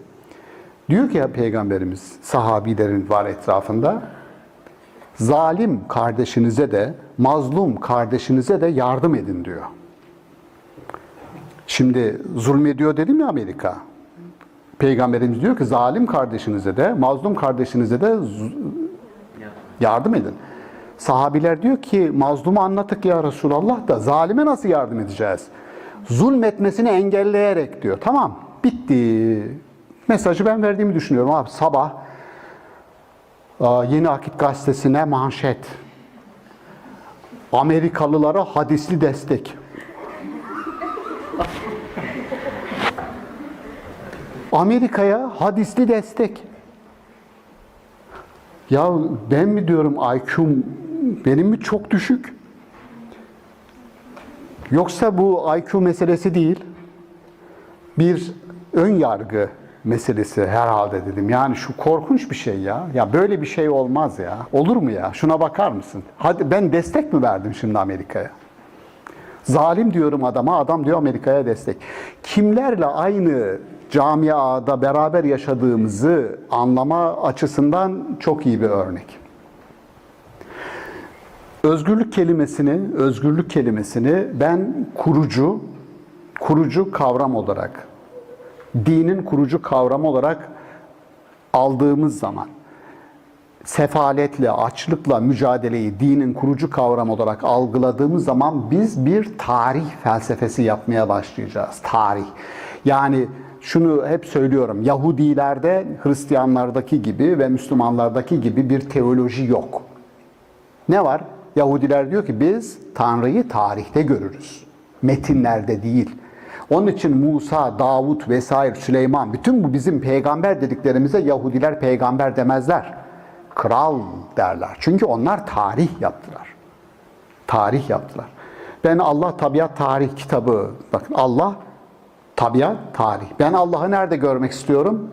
Diyor ki ya Peygamberimiz, sahabilerin var etrafında, zalim kardeşinize de, mazlum kardeşinize de yardım edin diyor. Şimdi zulmediyor dedim ya Amerika. Peygamberimiz diyor ki zalim kardeşinize de, mazlum kardeşinize de yardım edin. Sahabiler diyor ki mazlumu anlattık ya Resulallah da zalime nasıl yardım edeceğiz? Zulmetmesini engelleyerek diyor. Tamam, bitti. Mesajı ben verdiğimi düşünüyorum abi. Sabah Yeni Akit Gazetesi'ne manşet. Amerikalılara hadisli destek. Amerika'ya hadisli destek. Ya ben mi diyorum IQ'm benim mi çok düşük? Yoksa bu IQ meselesi değil. Bir ön yargı meselesi herhalde dedim. Yani şu korkunç bir şey ya. Ya böyle bir şey olmaz ya. Olur mu ya? Şuna bakar mısın? Hadi ben destek mi verdim şimdi Amerika'ya? Zalim diyorum adama, adam diyor Amerika'ya destek. Kimlerle aynı camiada beraber yaşadığımızı anlama açısından çok iyi bir örnek. Özgürlük kelimesini ben kurucu kavram olarak, dinin kurucu kavram olarak aldığımız zaman, sefaletle, açlıkla mücadeleyi dinin kurucu kavram olarak algıladığımız zaman biz bir tarih felsefesi yapmaya başlayacağız. Tarih. Yani şunu hep söylüyorum, Yahudilerde, Hristiyanlardaki gibi ve Müslümanlardaki gibi bir teoloji yok. Ne var? Yahudiler diyor ki biz Tanrı'yı tarihte görürüz. Metinlerde değil. Onun için Musa, Davut vesaire, Süleyman, bütün bu bizim peygamber dediklerimize Yahudiler peygamber demezler. Kral derler. Çünkü onlar tarih yaptılar. Tarih yaptılar. Ben Allah Tabiat Tarih kitabı, bakın Allah, tabiat, tarih. Ben Allah'ı nerede görmek istiyorum?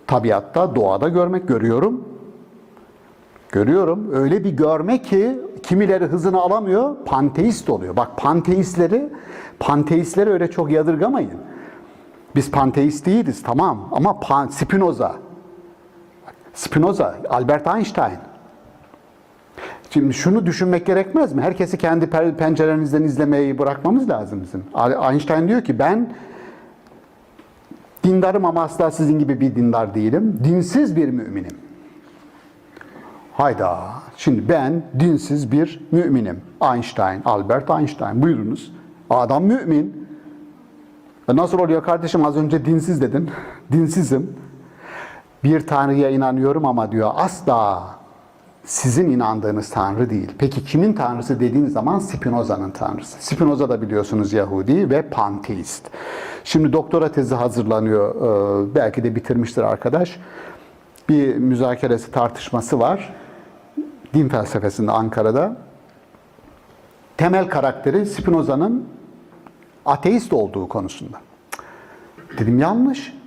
Tabiatta, doğada görüyorum. Görüyorum. Öyle bir görme ki kimileri hızını alamıyor, panteist oluyor. Bak panteistleri öyle çok yadırgamayın. Biz panteist değiliz, tamam, ama Spinoza, Albert Einstein. Şimdi şunu düşünmek gerekmez mi? Herkesi kendi penceremizden izlemeyi bırakmamız lazım bizim. Einstein diyor ki ben dindarım ama asla sizin gibi bir dindar değilim. Dinsiz bir müminim. Hayda. Şimdi ben dinsiz bir müminim. Albert Einstein. Buyurunuz. Adam mümin. Nasıl oluyor kardeşim? Az önce dinsiz dedin. Dinsizim. Bir Tanrı'ya inanıyorum ama diyor asla sizin inandığınız Tanrı değil. Peki kimin Tanrısı dediğin zaman Spinoza'nın Tanrısı. Spinoza da biliyorsunuz Yahudi ve panteist. Şimdi doktora tezi hazırlanıyor. Belki de bitirmiştir arkadaş. Bir müzakeresi, tartışması var. Din felsefesinde Ankara'da. Temel karakteri Spinoza'nın ateist olduğu konusunda. Dedim yanlış.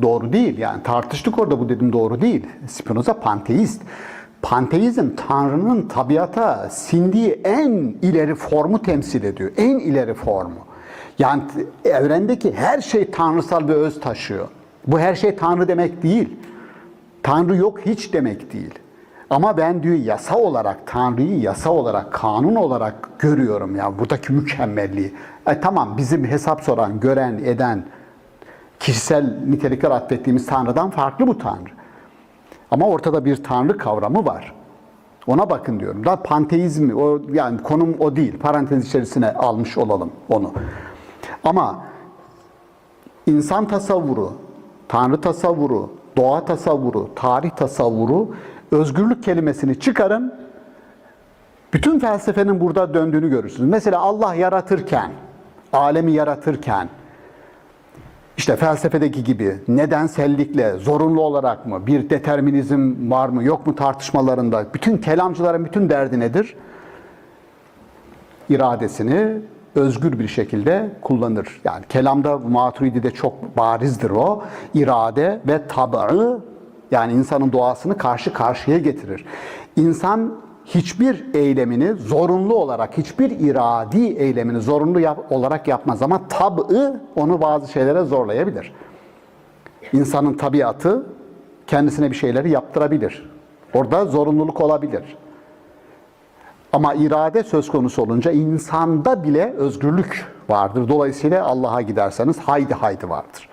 Doğru değil. Yani tartıştık orada, bu dedim doğru değil. Spinoza panteist. Panteizm Tanrı'nın tabiata sindiği en ileri formu temsil ediyor. En ileri formu. Yani evrendeki her şey tanrısal bir öz taşıyor. Bu her şey Tanrı demek değil. Tanrı yok hiç demek değil. Ama ben diyor yasa olarak, Tanrı'yı yasa olarak, kanun olarak görüyorum ya buradaki mükemmelliği. Tamam, bizim hesap soran, gören, eden, kişisel nitelikler atfettiğimiz Tanrı'dan farklı bu Tanrı. Ama ortada bir Tanrı kavramı var. Ona bakın diyorum. Daha panteizmi, yani konum o değil. Parantez içerisine almış olalım onu. Ama insan tasavvuru, Tanrı tasavvuru, doğa tasavvuru, tarih tasavvuru, özgürlük kelimesini çıkarın, bütün felsefenin burada döndüğünü görürsünüz. Mesela Allah yaratırken, alemi yaratırken, İşte felsefedeki gibi nedensellikle, zorunlu olarak mı, bir determinizm var mı, yok mu tartışmalarında bütün kelamcıların bütün derdi nedir? İradesini özgür bir şekilde kullanır. Yani kelamda Maturidi'de çok barizdir o. İrade ve tabi'ı, yani insanın doğasını karşı karşıya getirir. İnsan hiçbir eylemini zorunlu olarak, hiçbir iradi eylemini zorunlu olarak yapmaz ama tab'ı onu bazı şeylere zorlayabilir. İnsanın tabiatı kendisine bir şeyleri yaptırabilir. Orada zorunluluk olabilir. Ama irade söz konusu olunca insanda bile özgürlük vardır. Dolayısıyla Allah'a giderseniz haydi haydi vardır.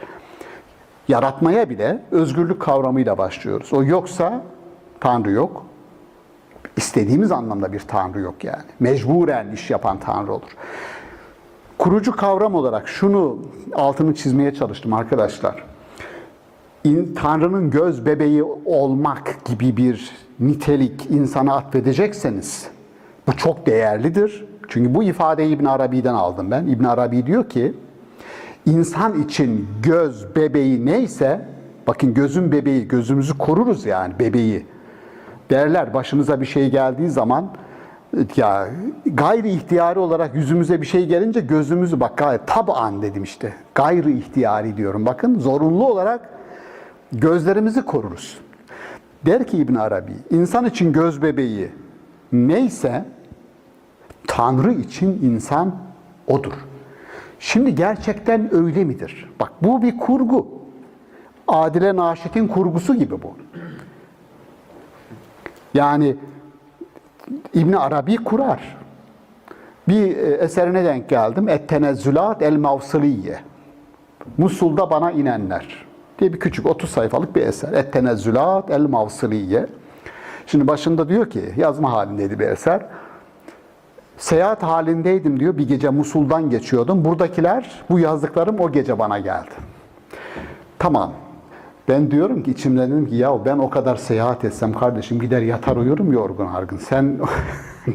Yaratmaya bile özgürlük kavramıyla başlıyoruz. O yoksa Tanrı yok. İstediğimiz anlamda bir Tanrı yok yani. Mecburen iş yapan Tanrı olur. Kurucu kavram olarak şunu altını çizmeye çalıştım arkadaşlar. Tanrı'nın göz bebeği olmak gibi bir nitelik insana atfedecekseniz bu çok değerlidir. Çünkü bu ifadeyi İbn Arabi'den aldım ben. İbn Arabi diyor ki insan için göz bebeği neyse, bakın gözün bebeği, gözümüzü koruruz yani bebeği. Derler başınıza bir şey geldiği zaman ya gayri ihtiyari olarak yüzümüze bir şey gelince gözümüzü bak gayet taban dedim işte. Gayri ihtiyari diyorum. Bakın zorunlu olarak gözlerimizi koruruz. Der ki İbn Arabi, insan için göz bebeği neyse Tanrı için insan odur. Şimdi gerçekten öyle midir? Bak bu bir kurgu. Adile Naşit'in kurgusu gibi bu. Yani İbn Arabi kurar. Bir eserine denk geldim. Et-Tenezzülat el-Mavsiliye. Musul'da bana inenler diye bir küçük 30 sayfalık bir eser. Et-Tenezzülat el-Mavsiliye. Şimdi başında diyor ki, yazma halindeydi bir eser. Seyahat halindeydim diyor. Bir gece Musul'dan geçiyordum. Buradakiler, bu yazdıklarım o gece bana geldi. Tamam. Ben diyorum ki içimden dedim ki ya ben o kadar seyahat etsem kardeşim gider yatar uyurum yorgun argın. Sen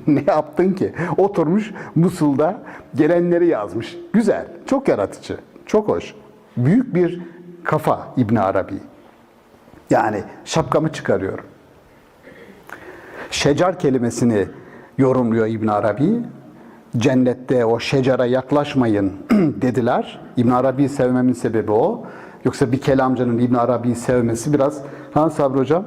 ne yaptın ki? Oturmuş Musul'da gelenleri yazmış. Güzel, çok yaratıcı, çok hoş. Büyük bir kafa İbn Arabi. Yani şapkamı çıkarıyorum. Şecar kelimesini yorumluyor İbn Arabi. Cennette o şecara yaklaşmayın dediler. İbn Arabi'yi sevmemin sebebi o. Yoksa bir kelamcının İbn Arabi'yi sevmesi biraz, Sabri Hocam?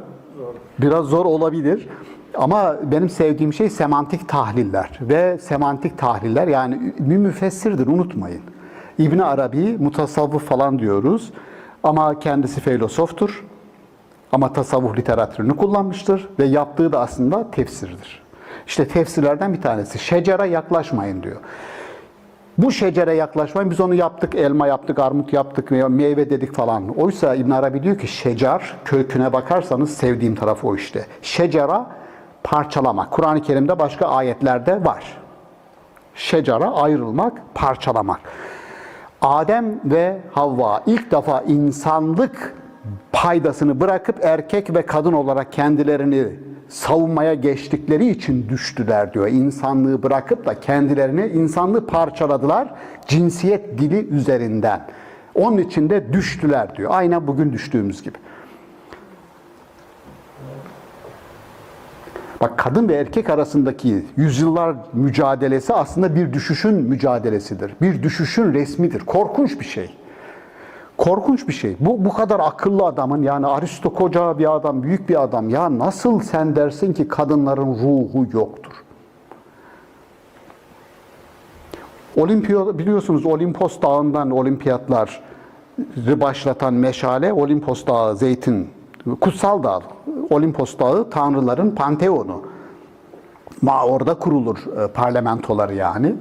Biraz zor olabilir. Ama benim sevdiğim şey semantik tahliller. Ve semantik tahliller yani bir müfessirdir, unutmayın. İbn Arabi mutasavvıf falan diyoruz. Ama kendisi filozoftur. Ama tasavvuf literatürünü kullanmıştır. Ve yaptığı da aslında tefsirdir. İşte tefsirlerden bir tanesi. Şecere yaklaşmayın diyor. Bu şecere yaklaşmayın. Biz onu yaptık, elma yaptık, armut yaptık, meyve dedik falan. Oysa İbn Arabi diyor ki şecar, köküne bakarsanız sevdiğim tarafı o işte. Şecera parçalamak. Kur'an-ı Kerim'de başka ayetlerde var. Şecara ayrılmak, parçalamak. Adem ve Havva ilk defa insanlık paydasını bırakıp erkek ve kadın olarak kendilerini savunmaya geçtikleri için düştüler diyor. İnsanlığı bırakıp da kendilerini, insanlığı parçaladılar cinsiyet dili üzerinden. Onun için de düştüler diyor. Aynen bugün düştüğümüz gibi. Bak kadın ve erkek arasındaki yüzyıllar mücadelesi aslında bir düşüşün mücadelesidir. Bir düşüşün resmidir. Korkunç bir şey. Korkunç bir şey. Bu kadar akıllı adamın, yani Aristo koca bir adam, büyük bir adam. Ya nasıl sen dersin ki kadınların ruhu yoktur? Biliyorsunuz Olimpos Dağı'ndan olimpiyatları başlatan meşale, Olimpos Dağı, zeytin, kutsal dağ. Olimpos Dağı tanrıların panteonu. Orada kurulur parlamentoları yani.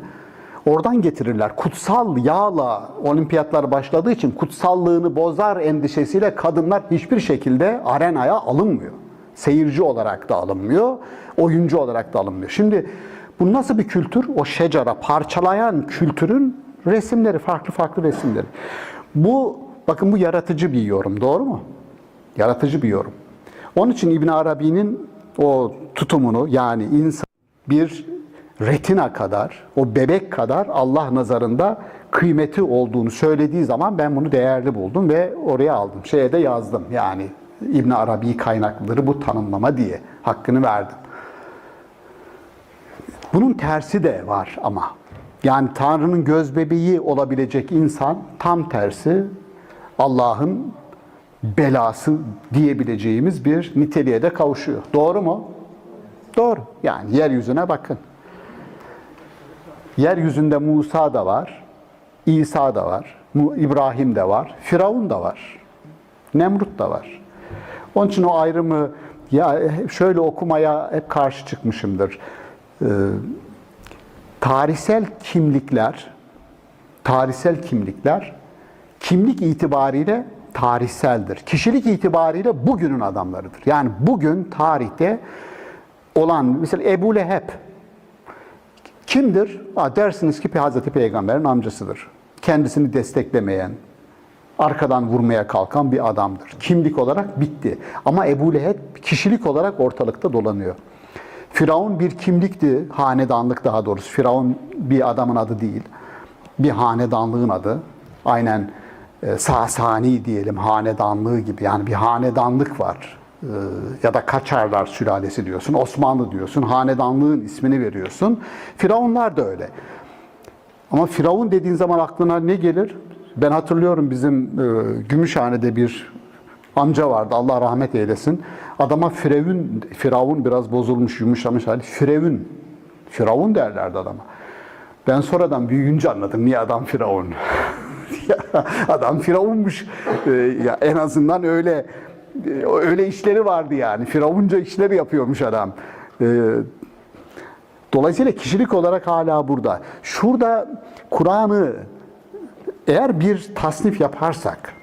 Oradan getirirler. Kutsal yağla olimpiyatlar başladığı için kutsallığını bozar endişesiyle kadınlar hiçbir şekilde arenaya alınmıyor. Seyirci olarak da alınmıyor, oyuncu olarak da alınmıyor. Şimdi bu nasıl bir kültür? O şecara parçalayan kültürün resimleri, farklı resimleri. Bakın bu yaratıcı bir yorum, doğru mu? Yaratıcı bir yorum. Onun için İbn Arabi'nin o tutumunu, yani insan bir retina kadar, o bebek kadar Allah nazarında kıymeti olduğunu söylediği zaman ben bunu değerli buldum ve oraya aldım. Şeye de yazdım yani İbn Arabi kaynakları bu tanımlama diye hakkını verdim. Bunun tersi de var ama. Yani Tanrı'nın göz bebeği olabilecek insan tam tersi Allah'ın belası diyebileceğimiz bir niteliğe de kavuşuyor. Doğru mu? Doğru. Yani yeryüzüne bakın. Yeryüzünde Musa da var, İsa da var, İbrahim de var, Firavun da var, Nemrut da var. Onun için o ayrımı ya şöyle okumaya hep karşı çıkmışımdır. Tarihsel kimlikler kimlik itibariyle tarihseldir. Kişilik itibariyle bugünün adamlarıdır. Yani bugün tarihte olan mesela Ebu Leheb kimdir? Dersiniz ki Hazreti Peygamber'in amcasıdır. Kendisini desteklemeyen, arkadan vurmaya kalkan bir adamdır. Kimlik olarak bitti. Ama Ebu Leheb kişilik olarak ortalıkta dolanıyor. Firavun bir kimlikti, hanedanlık daha doğrusu. Firavun bir adamın adı değil, bir hanedanlığın adı. Aynen Sasani diyelim, hanedanlığı gibi. Yani bir hanedanlık var. Ya da Kaçarlar sülalesi diyorsun, Osmanlı diyorsun, hanedanlığın ismini veriyorsun. Firavunlar da öyle. Ama Firavun dediğin zaman aklına ne gelir? Ben hatırlıyorum bizim Gümüşhane'de bir amca vardı, Allah rahmet eylesin. Adama Firavun biraz bozulmuş, yumuşamış hali. Firavun derlerdi adama. Ben sonradan büyüyünce anladım niye adam Firavun. Adam Firavunmuş. Ya en azından öyle işleri vardı yani. Firavunca işleri yapıyormuş adam. Dolayısıyla kişilik olarak hala burada. Şurada Kur'an'ı eğer bir tasnif yaparsak,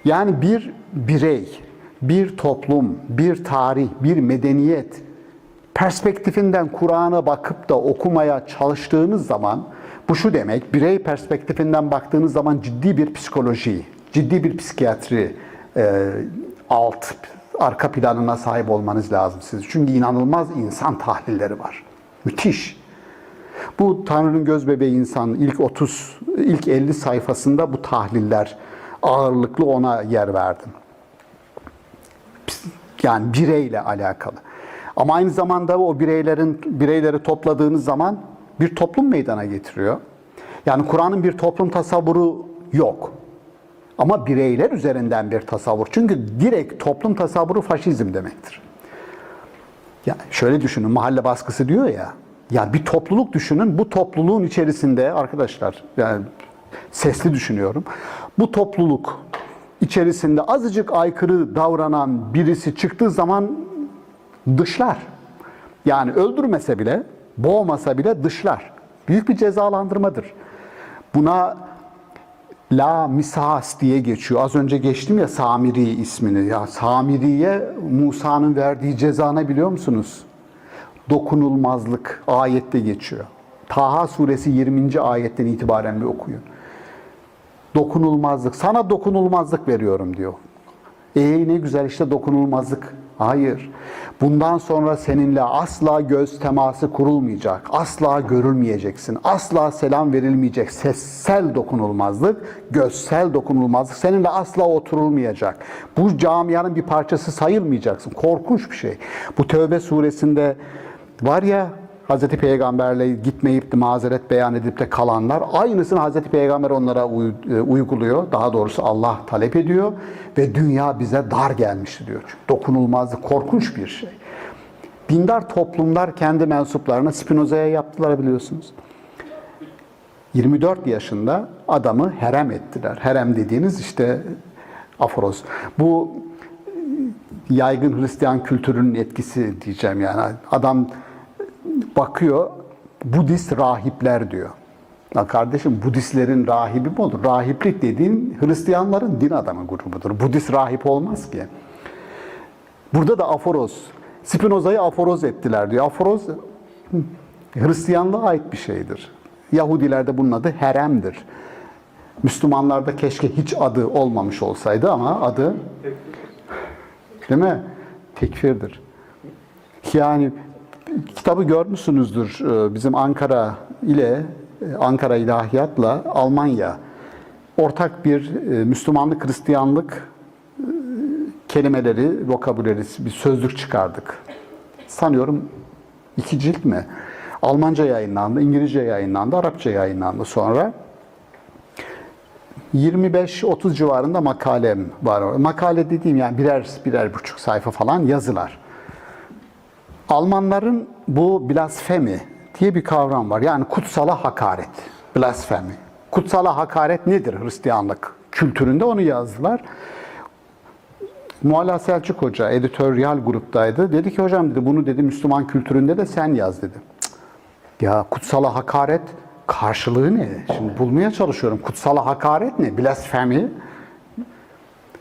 yani bir birey, bir toplum, bir tarih, bir medeniyet perspektifinden Kur'an'a bakıp da okumaya çalıştığınız zaman, bu şu demek, birey perspektifinden baktığınız zaman ciddi bir psikoloji, ciddi bir psikiyatri arka planına sahip olmanız lazım siz. Çünkü inanılmaz insan tahlilleri var. Müthiş. Bu Tanrı'nın göz bebeği insan ilk 50 sayfasında bu tahliller ağırlıklı ona yer verdim. Yani bireyle alakalı. Ama aynı zamanda o bireyleri topladığınız zaman bir toplum meydana getiriyor. Yani Kur'an'ın bir toplum tasavvuru yok. Ama bireyler üzerinden bir tasavvur. Çünkü direkt toplum tasavvuru faşizm demektir. Ya şöyle düşünün, mahalle baskısı diyor ya. Ya bir topluluk düşünün, bu topluluğun içerisinde arkadaşlar, yani sesli düşünüyorum. Bu topluluk içerisinde azıcık aykırı davranan birisi çıktığı zaman dışlar. Yani öldürmese bile, boğmasa bile dışlar. Büyük bir cezalandırmadır. Buna la misas diye geçiyor. Az önce geçtim ya Samiri ismini. Ya Samiri'ye Musa'nın verdiği ceza ne biliyor musunuz? Dokunulmazlık ayette geçiyor. Taha suresi 20. ayetten itibaren bir okuyun. Dokunulmazlık. Sana dokunulmazlık veriyorum diyor. Ne güzel işte dokunulmazlık. Hayır. Bundan sonra seninle asla göz teması kurulmayacak. Asla görülmeyeceksin. Asla selam verilmeyecek. Sessel dokunulmazlık, gözsel dokunulmazlık. Seninle asla oturulmayacak. Bu camianın bir parçası sayılmayacaksın. Korkunç bir şey. Bu Tevbe suresinde var ya, Hazreti Peygamberle gitmeyip de mazeret beyan edip de kalanlar, aynısını Hazreti Peygamber onlara uyguluyor. Daha doğrusu Allah talep ediyor ve dünya bize dar gelmişti diyor. Çünkü dokunulmazlık korkunç bir şey. Dindar toplumlar kendi mensuplarına Spinoza'ya yaptılar biliyorsunuz. 24 yaşında adamı herem ettiler. Herem dediğiniz işte aforoz. Bu yaygın Hristiyan kültürünün etkisi diyeceğim yani. Adam bakıyor, Budist rahipler diyor. Ya kardeşim, Budistlerin rahibi mi olur? Rahiplik dediğin Hristiyanların din adamı grubudur. Budist rahip olmaz ki. Burada da aforoz. Spinoza'yı aforoz ettiler diyor. Aforoz Hristiyanlığa ait bir şeydir. Yahudilerde bunun adı heremdir. Müslümanlarda keşke hiç adı olmamış olsaydı ama adı, değil mi? Tekfirdir. Yani kitabı görmüşsünüzdür. Bizim Ankara İlahiyat'la Almanya ortak bir Müslümanlık, Hristiyanlık kelimeleri, vokabüleri, bir sözlük çıkardık. Sanıyorum 2 cilt mi? Almanca yayınlandı, İngilizce yayınlandı, Arapça yayınlandı sonra. 25-30 civarında makalem var. Makale dediğim yani birer buçuk sayfa falan yazılar. Almanların bu blasfemi diye bir kavram var. Yani kutsala hakaret. Blasfemi. Kutsala hakaret nedir Hristiyanlık kültüründe onu yazdılar. Mualla Selçuk Hoca editoryal gruptaydı. Dedi ki hocam dedi bunu dedi Müslüman kültüründe de sen yaz dedi. Cık. Ya kutsala hakaret karşılığı ne? Şimdi bulmaya çalışıyorum. Kutsala hakaret ne? Blasfemi.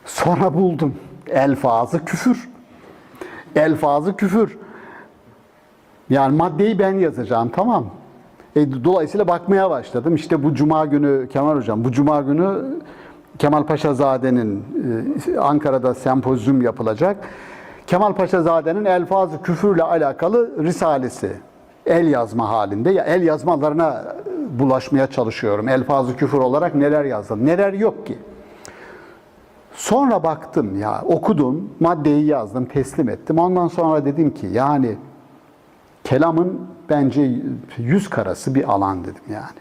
Sonra buldum. Elfazı küfür. Elfazı küfür. Yani maddeyi ben yazacağım, tamam. Dolayısıyla bakmaya başladım. İşte bu cuma günü Kemal Hocam, bu cuma günü Kemal Paşazade'nin Ankara'da sempozyum yapılacak. Kemal Paşazade'nin elfaz-ı küfürle alakalı risalesi. El yazma halinde. Ya el yazmalarına bulaşmaya çalışıyorum. Elfaz-ı küfür olarak neler yazdım? Neler yok ki? Sonra baktım ya, okudum, maddeyi yazdım, teslim ettim. Ondan sonra dedim ki yani kelamın bence yüz karası bir alan dedim yani.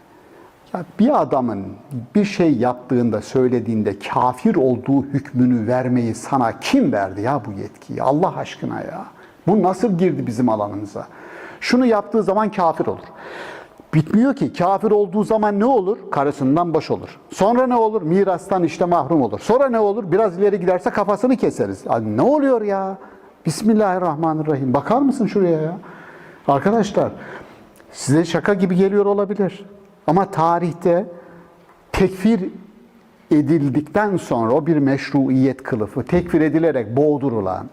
Ya bir adamın bir şey yaptığında, söylediğinde kafir olduğu hükmünü vermeyi sana kim verdi ya bu yetkiyi? Allah aşkına ya. Bu nasıl girdi bizim alanımıza? Şunu yaptığı zaman kafir olur. Bitmiyor ki. Kafir olduğu zaman ne olur? Karısından boş olur. Sonra ne olur? Mirastan işte mahrum olur. Sonra ne olur? Biraz ileri giderse kafasını keseriz. Abi ne oluyor ya? Bismillahirrahmanirrahim. Bakar mısın şuraya ya? Arkadaşlar, size şaka gibi geliyor olabilir. Ama tarihte tekfir edildikten sonra o bir meşruiyet kılıfı, tekfir edilerek boğdurulan,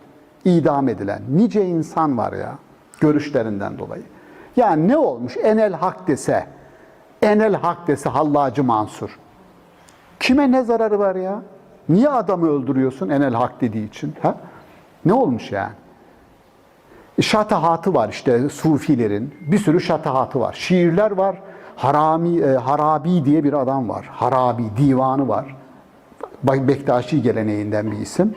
idam edilen nice insan var ya, görüşlerinden dolayı. Yani ne olmuş? Enel hak dese, enel hak dese Hallacı Mansur. Kime ne zararı var ya? Niye adamı öldürüyorsun enel hak dediği için? Ha? Ne olmuş yani? Şatahatı var işte Sufilerin. Bir sürü şatahatı var. Şiirler var. Harabi diye bir adam var. Harabi divanı var. Bektaşi geleneğinden bir isim.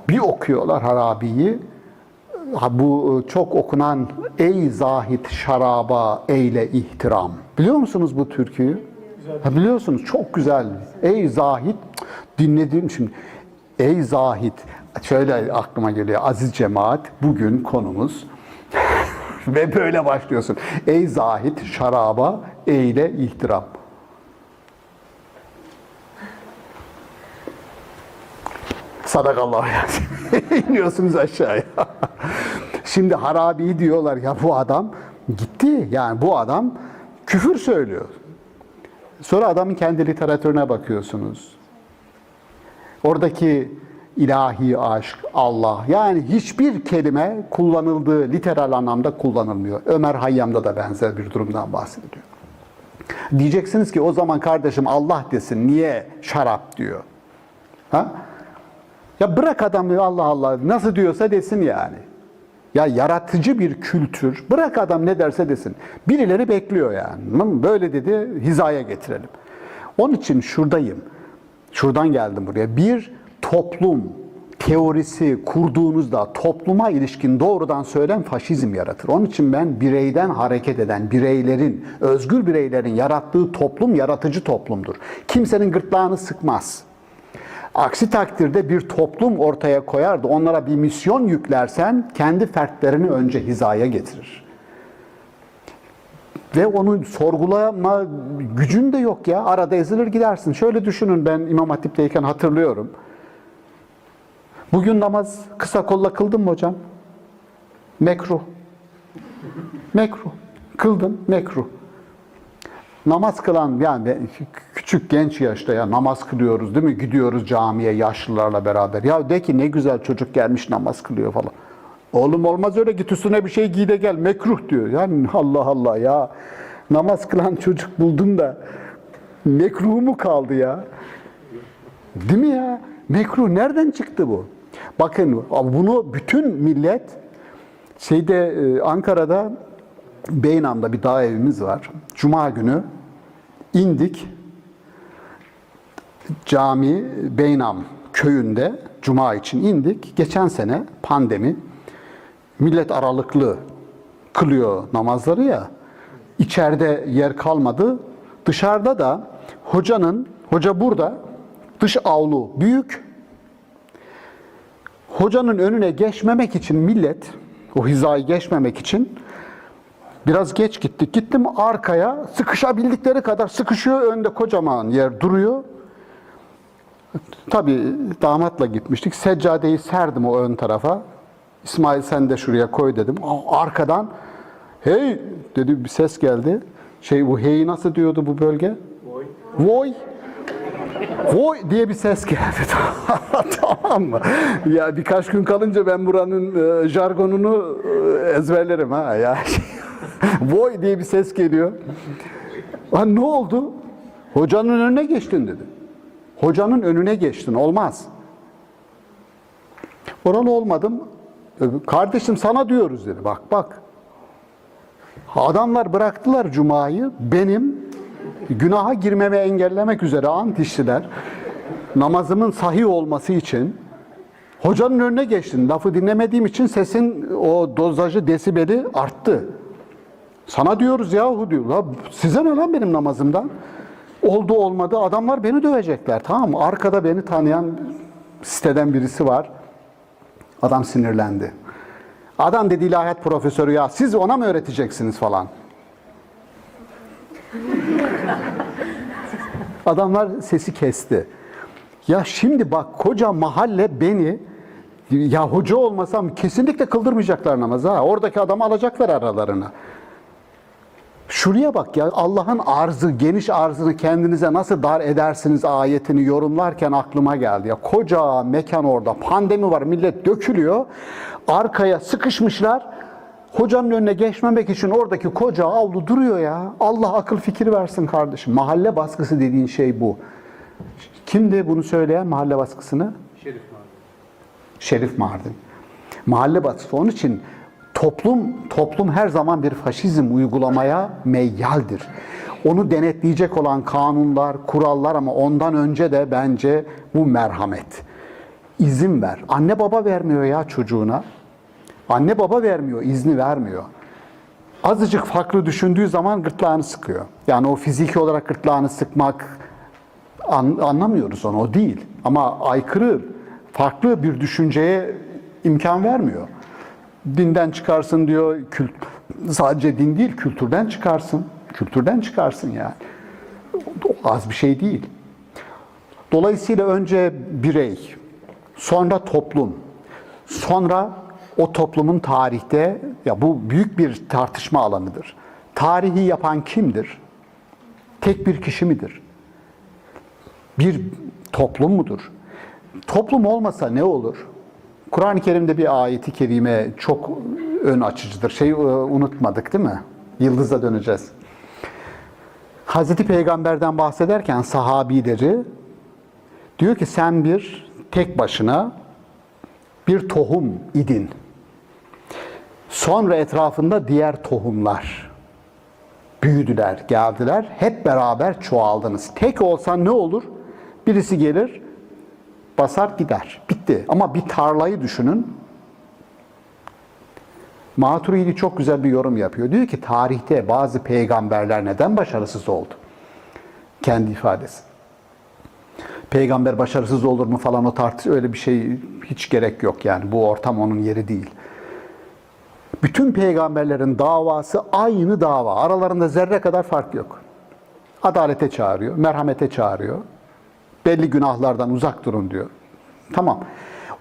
Bir okuyorlar Harabi'yi. Bu çok okunan ey zahit şaraba eyle ihtiram. Biliyor musunuz bu türküyü? Ha, biliyorsunuz, çok güzel. Ey zahit, dinledim şimdi. Ey zahit, şöyle aklıma geliyor. Aziz cemaat, bugün konumuz ve böyle başlıyorsun. Ey zahit şaraba eyle ihtiram. Sadakallahu yani. İniyorsunuz aşağıya. Şimdi Harabi diyorlar ya, bu adam gitti. Yani bu adam küfür söylüyor. Sonra adamın kendi literatürüne bakıyorsunuz. Oradaki ilahi aşk, Allah, yani hiçbir kelime kullanıldığı literal anlamda kullanılmıyor. Ömer Hayyam'da da benzer bir durumdan bahsediliyor. Diyeceksiniz ki o zaman kardeşim Allah desin, niye şarap diyor? Ha? Ya bırak adamı, Allah Allah nasıl diyorsa desin yani. Ya yaratıcı bir kültür, bırak adam ne derse desin. Birileri bekliyor yani. Böyle dedi, hizaya getirelim. Onun için şuradayım. Şuradan geldim buraya. Bir toplum teorisi kurduğunuzda topluma ilişkin doğrudan söylem faşizm yaratır. Onun için ben bireyden hareket eden bireylerin, özgür bireylerin yarattığı toplum yaratıcı toplumdur. Kimsenin gırtlağını sıkmaz. Aksi takdirde bir toplum ortaya koyar da onlara bir misyon yüklersen kendi fertlerini önce hizaya getirir. Ve onu sorgulama gücün de yok ya. Arada ezilir gidersin. Şöyle düşünün, ben İmam Hatip'teyken hatırlıyorum. Bugün namaz kısa kolla kıldın mı hocam? Mekruh. Mekruh. Kıldın, mekruh. Namaz kılan, yani küçük genç yaşta ya namaz kılıyoruz değil mi? Gidiyoruz camiye yaşlılarla beraber. Ya de ki ne güzel çocuk gelmiş namaz kılıyor falan. Oğlum olmaz öyle, git üstüne bir şey giy de gel, mekruh diyor. Yani Allah Allah ya. Namaz kılan çocuk buldun da mekruh mu kaldı ya? Değil mi ya? Mekruh nereden çıktı bu? Bakın bunu bütün millet Ankara'da Beynam'da bir dağ evimiz var. Cuma günü indik. Cami Beynam köyünde Cuma için indik. Geçen sene pandemi, millet aralıklı kılıyor namazları ya. İçeride yer kalmadı. Dışarıda da hoca burada, dış avlu büyük. Hocanın önüne geçmemek için millet, o hizayı geçmemek için biraz geç gittik. Gittim arkaya, sıkışabildikleri kadar sıkışıyor. Önde kocaman yer duruyor. Tabii damatla gitmiştik. Seccadeyi serdim o ön tarafa. İsmail sen de şuraya koy dedim. Arkadan hey dedi bir ses geldi. Bu heyi nasıl diyordu bu bölge? Voy. Voy. Voy diye bir ses geldi. Tamam mı? Ya birkaç gün kalınca ben buranın jargonunu ezberlerim ha. Ya voy diye bir ses geliyor. Ha, ne oldu? Hocanın önüne geçtin dedi. Hocanın önüne geçtin. Olmaz. Oralı olmadım. Kardeşim sana diyoruz dedi. Bak. Adamlar bıraktılar Cuma'yı. Benim günaha girmemi engellemek üzere ant içtiler. Namazımın sahih olması için hocanın önüne geçtin. Lafı dinlemediğim için sesin o dozajı, desibeli arttı. Sana diyoruz yahu diyor. La, size ne lan benim namazımdan? Oldu olmadı. Adamlar beni dövecekler. Tamam mı? Arkada beni tanıyan siteden birisi var. Adam sinirlendi. Adam dedi ilahiyat profesörü ya siz ona mı öğreteceksiniz falan. Adamlar sesi kesti. Ya şimdi bak koca mahalle beni ya hoca olmasam kesinlikle kıldırmayacaklar namazı ha. Oradaki adamı alacaklar aralarına. Şuraya bak ya Allah'ın arzı, geniş arzını kendinize nasıl dar edersiniz ayetini yorumlarken aklıma geldi. Ya koca mekan orada, pandemi var, millet dökülüyor. Arkaya sıkışmışlar. Hocanın önüne geçmemek için oradaki koca avlu duruyor ya. Allah akıl fikir versin kardeşim. Mahalle baskısı dediğin şey bu. Kimdi bunu söyleyen mahalle baskısını? Şerif Mardin. Mahalle baskısı. Onun için toplum her zaman bir faşizm uygulamaya meyyaldir. Onu denetleyecek olan kanunlar, kurallar ama ondan önce de bence bu merhamet. İzin ver. Anne baba vermiyor ya çocuğuna. Anne baba vermiyor, izni vermiyor. Azıcık farklı düşündüğü zaman gırtlağını sıkıyor. Yani o fiziki olarak gırtlağını sıkmak anlamıyoruz onu, o değil. Ama aykırı, farklı bir düşünceye imkan vermiyor. Dinden çıkarsın diyor, sadece din değil, kültürden çıkarsın. Kültürden çıkarsın yani. Az bir şey değil. Dolayısıyla önce birey, sonra toplum, sonra o toplumun tarihte, ya bu büyük bir tartışma alanıdır. Tarihi yapan kimdir? Tek bir kişi midir? Bir toplum mudur? Toplum olmasa ne olur? Kur'an-ı Kerim'de bir ayeti kerime çok ön açıcıdır. Unutmadık değil mi? Yıldıza döneceğiz. Hazreti Peygamber'den bahsederken sahabileri diyor ki sen tek başına bir tohum idin. Sonra etrafında diğer tohumlar büyüdüler, geldiler. Hep beraber çoğaldınız. Tek olsan ne olur? Birisi gelir, basar gider. Bitti. Ama bir tarlayı düşünün. Maturidi çok güzel bir yorum yapıyor. Diyor ki tarihte bazı peygamberler neden başarısız oldu? Kendi ifadesi. Peygamber başarısız olur mu falan o öyle bir şey hiç gerek yok yani. Bu ortam onun yeri değil. Bütün peygamberlerin davası aynı dava. Aralarında zerre kadar fark yok. Adalete çağırıyor, merhamete çağırıyor. Belli günahlardan uzak durun diyor. Tamam.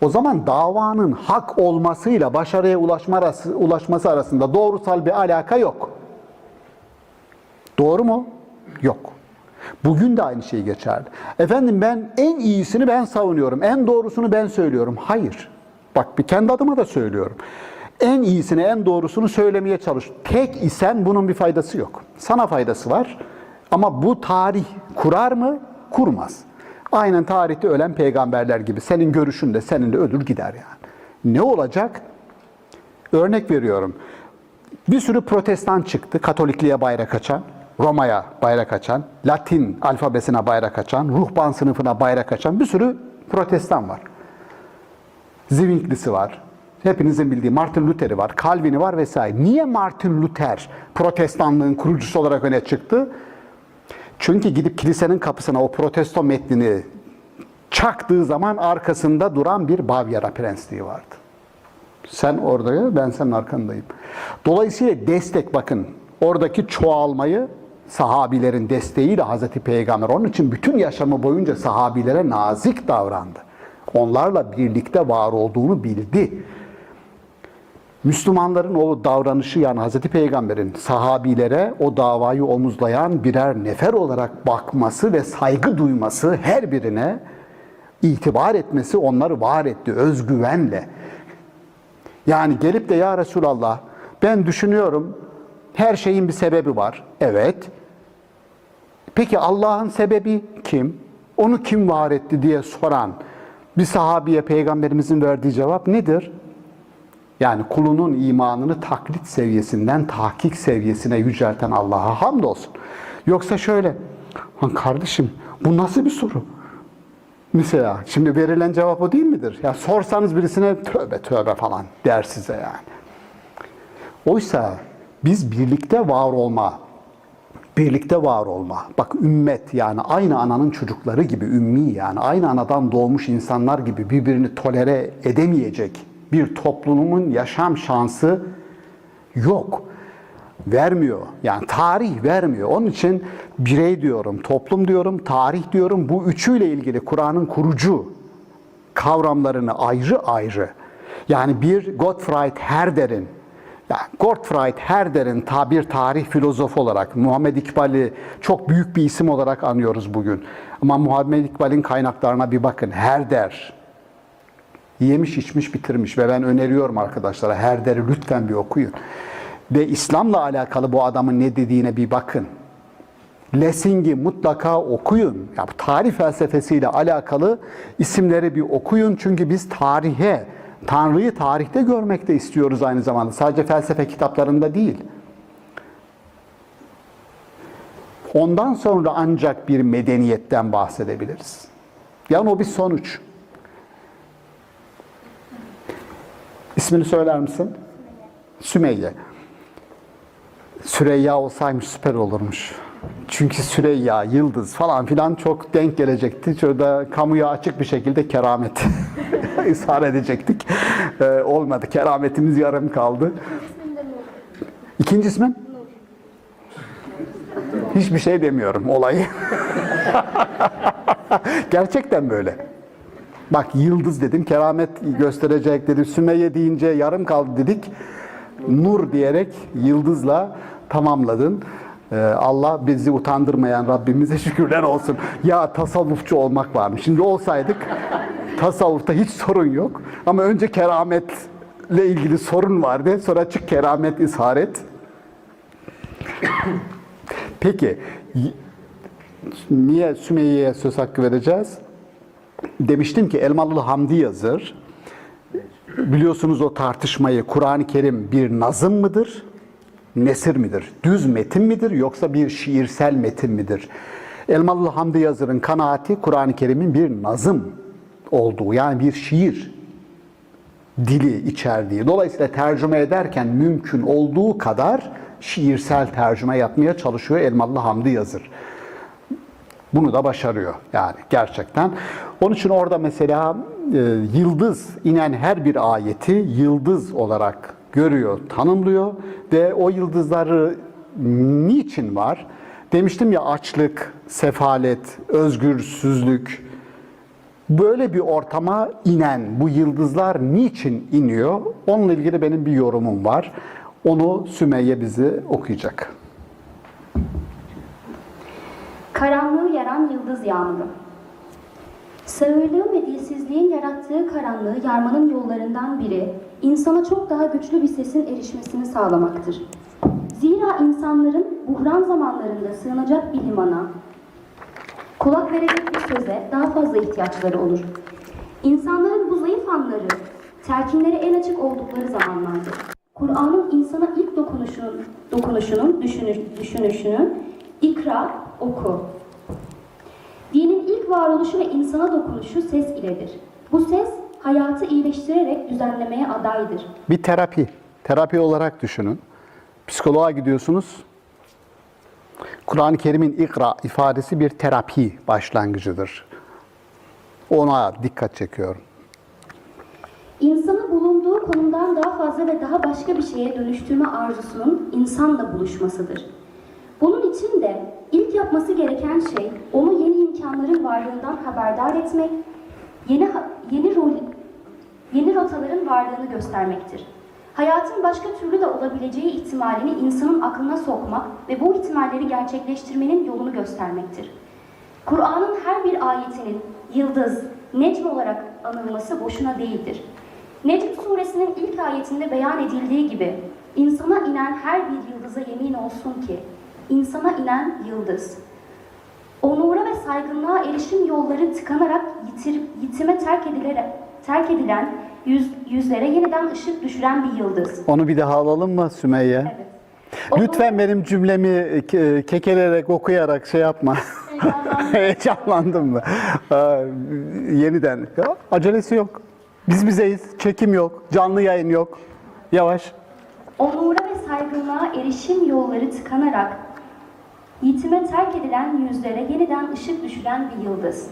O zaman davanın hak olmasıyla başarıya ulaşması arasında doğrusal bir alaka yok. Doğru mu? Yok. Bugün de aynı şey geçerli. Efendim ben en iyisini ben savunuyorum, en doğrusunu ben söylüyorum. Hayır. Bak bir kendi adıma da söylüyorum. En iyisini, en doğrusunu söylemeye çalış. Tek isen bunun bir faydası yok. Sana faydası var. Ama bu tarih kurar mı? Kurmaz. Aynen tarihte ölen peygamberler gibi. Senin görüşün de senin de ölür gider yani. Ne olacak? Örnek veriyorum. Bir sürü protestan çıktı. Katolikliğe bayrak açan, Roma'ya bayrak açan, Latin alfabesine bayrak açan, ruhban sınıfına bayrak açan bir sürü protestan var. Zwinglisi var. Hepinizin bildiği Martin Luther'i var, Calvin'i var vesaire. Niye Martin Luther protestanlığın kurucusu olarak öne çıktı? Çünkü gidip kilisenin kapısına o protesto metnini çaktığı zaman arkasında duran bir Bavyera prensliği vardı. Sen orada, ben senin arkandayım. Dolayısıyla destek, bakın oradaki çoğalmayı sahabilerin desteğiyle Hazreti Peygamber, onun için bütün yaşamı boyunca sahabilere nazik davrandı. Onlarla birlikte var olduğunu bildi. Müslümanların o davranışı, yani Hazreti Peygamber'in sahabilere o davayı omuzlayan birer nefer olarak bakması ve saygı duyması, her birine itibar etmesi onları var etti özgüvenle. Yani gelip de ya Resulallah ben düşünüyorum her şeyin bir sebebi var. Evet. Peki Allah'ın sebebi kim? Onu kim var etti diye soran bir sahabiye Peygamberimizin verdiği cevap nedir? Yani kulunun imanını taklit seviyesinden tahkik seviyesine yücelten Allah'a hamdolsun. Yoksa şöyle, kardeşim bu nasıl bir soru? Mesela şimdi verilen cevap o değil midir? Ya sorsanız birisine tövbe tövbe falan der size yani. Oysa biz birlikte var olma. Bak ümmet, yani aynı ananın çocukları gibi ümmi, yani aynı anadan doğmuş insanlar gibi birbirini tolere edemeyecek bir toplumun yaşam şansı yok. Vermiyor. Yani tarih vermiyor. Onun için birey diyorum, toplum diyorum, tarih diyorum. Bu üçüyle ilgili Kur'an'ın kurucu kavramlarını ayrı ayrı. Yani bir Gottfried Herder'in, bir tarih filozofu olarak, Muhammed İkbal'i çok büyük bir isim olarak anıyoruz bugün. Ama Muhammed İkbal'in kaynaklarına bir bakın. Herder yemiş içmiş bitirmiş ve ben öneriyorum arkadaşlara, Herder'i lütfen bir okuyun. Ve İslam'la alakalı bu adamın ne dediğine bir bakın. Lessing'i mutlaka okuyun. Ya bu tarih felsefesiyle alakalı isimleri bir okuyun. Çünkü biz Tanrı'yı tarihte görmek de istiyoruz aynı zamanda. Sadece felsefe kitaplarında değil. Ondan sonra ancak bir medeniyetten bahsedebiliriz. Yani o bir sonuç. İsmini söyler misin? Sümeyye. Süreyya olsaymış süper olurmuş. Çünkü Süreyya, Yıldız falan filan çok denk gelecekti. Şurada kamuya açık bir şekilde keramet ishar edecektik. Olmadı. Kerametimiz yarım kaldı. İkinci ismin? Hiçbir şey demiyorum olayı. Gerçekten böyle. Bak Yıldız dedim, keramet gösterecek dedim. Sümeyye deyince yarım kaldı dedik. Nur diyerek Yıldız'la tamamladın. Allah bizi utandırmayan Rabbimize şükürler olsun. Ya tasavvufçu olmak varmış. Şimdi olsaydık tasavvufta hiç sorun yok. Ama önce kerametle ilgili sorun vardı. Sonra çık keramet ishar et. Peki niye Sümeyye'ye söz hakkı vereceğiz? Demiştim ki Elmalılı Hamdi Yazır, biliyorsunuz o tartışmayı, Kur'an-ı Kerim bir nazım mıdır, nesir midir? Düz metin midir yoksa bir şiirsel metin midir? Elmalılı Hamdi Yazır'ın kanaati Kur'an-ı Kerim'in bir nazım olduğu, yani bir şiir dili içerdiği. Dolayısıyla tercüme ederken mümkün olduğu kadar şiirsel tercüme yapmaya çalışıyor Elmalılı Hamdi Yazır. Bunu da başarıyor yani gerçekten. Onun için orada mesela yıldız inen her bir ayeti yıldız olarak görüyor, tanımlıyor ve o yıldızları niçin var? Demiştim ya, açlık, sefalet, özgürsüzlük, böyle bir ortama inen bu yıldızlar niçin iniyor? Onunla ilgili benim bir yorumum var. Onu Sümeyye bize okuyacak. Karanlığı yaran yıldız yağmuru. Sağırlığın ve dilsizliğin yarattığı karanlığı yarmanın yollarından biri, insana çok daha güçlü bir sesin erişmesini sağlamaktır. Zira insanların buhran zamanlarında sığınacak bir limana, kulak verecek bir söze daha fazla ihtiyaçları olur. İnsanların bu zayıf anları, telkinlere en açık oldukları zamanlardır. Kur'an'ın insana ilk dokunuşunun düşünüşünü ikra, oku. Dinin ilk varoluşu ve insana dokunuşu ses iledir. Bu ses hayatı iyileştirerek düzenlemeye adaydır. Bir terapi. Terapi olarak düşünün. Psikoloğa gidiyorsunuz. Kur'an-ı Kerim'in ikra ifadesi bir terapi başlangıcıdır. Ona dikkat çekiyorum. İnsanı bulunduğu konumdan daha fazla ve daha başka bir şeye dönüştürme arzusunun insanla buluşmasıdır. Bunun için de ilk yapması gereken şey onu yeni imkanların varlığından haberdar etmek, yeni rotaların varlığını göstermektir. Hayatın başka türlü de olabileceği ihtimalini insanın aklına sokmak ve bu ihtimalleri gerçekleştirmenin yolunu göstermektir. Kur'an'ın her bir ayetinin yıldız, necm olarak anılması boşuna değildir. Necm suresinin ilk ayetinde beyan edildiği gibi, insana inen her bir yıldıza yemin olsun ki, insana inen yıldız, onura ve saygınlığa erişim yolları tıkanarak yitime terk edilen yüzlere yeniden ışık düşüren bir yıldız. Onu bir daha alalım mı Sümeyye? Evet. Lütfen benim cümlemi kekeleyerek, okuyarak şey yapma. Heyecanlandım mı? Yeniden. Ya, acelesi yok. Biz bizeyiz. Çekim yok. Canlı yayın yok. Yavaş. Onura ve saygınlığa erişim yolları tıkanarak yitime terk edilen yüzlere yeniden ışık düşüren bir yıldız.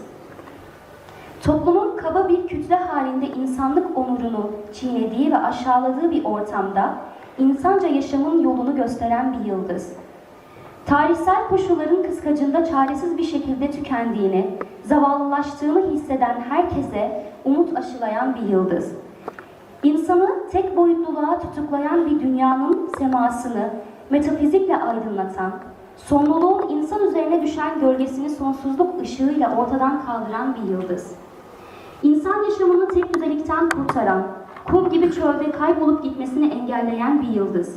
Toplumun kaba bir kütle halinde insanlık onurunu çiğnediği ve aşağıladığı bir ortamda insanca yaşamın yolunu gösteren bir yıldız. Tarihsel koşulların kıskacında çaresiz bir şekilde tükendiğini, zavallılaştığını hisseden herkese umut aşılayan bir yıldız. İnsanı tek boyutluluğa tutuklayan bir dünyanın semasını metafizikle aydınlatan, sonluluğun insan üzerine düşen gölgesini sonsuzluk ışığıyla ortadan kaldıran bir yıldız. İnsan yaşamını tek düzelikten kurtaran, kum gibi çölde kaybolup gitmesini engelleyen bir yıldız.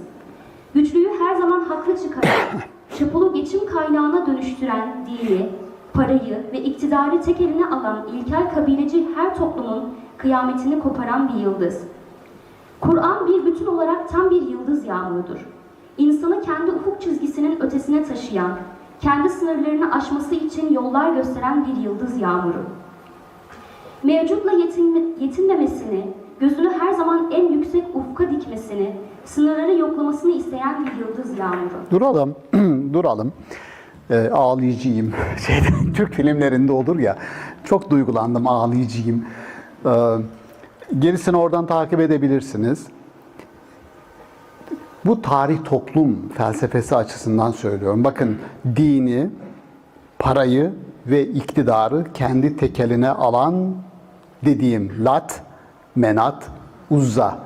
Güçlüyü her zaman haklı çıkaran, çapulu geçim kaynağına dönüştüren dini, parayı ve iktidarı tek eline alan ilkel kabileci her toplumun kıyametini koparan bir yıldız. Kur'an bir bütün olarak tam bir yıldız yağmurudur. İnsanı kendi ufuk çizgisinin ötesine taşıyan, kendi sınırlarını aşması için yollar gösteren bir yıldız yağmuru. Mevcutla yetinmemesini, gözünü her zaman en yüksek ufka dikmesini, sınırları yoklamasını isteyen bir yıldız yağmuru. Duralım. Duralım. Ağlayıcıyım. Türk filmlerinde olur ya. Çok duygulandım, ağlayıcıyım. Gerisini oradan takip edebilirsiniz. Bu tarih toplum felsefesi açısından söylüyorum. Bakın dini, parayı ve iktidarı kendi tekeline alan dediğim Lat, Menat, Uzza.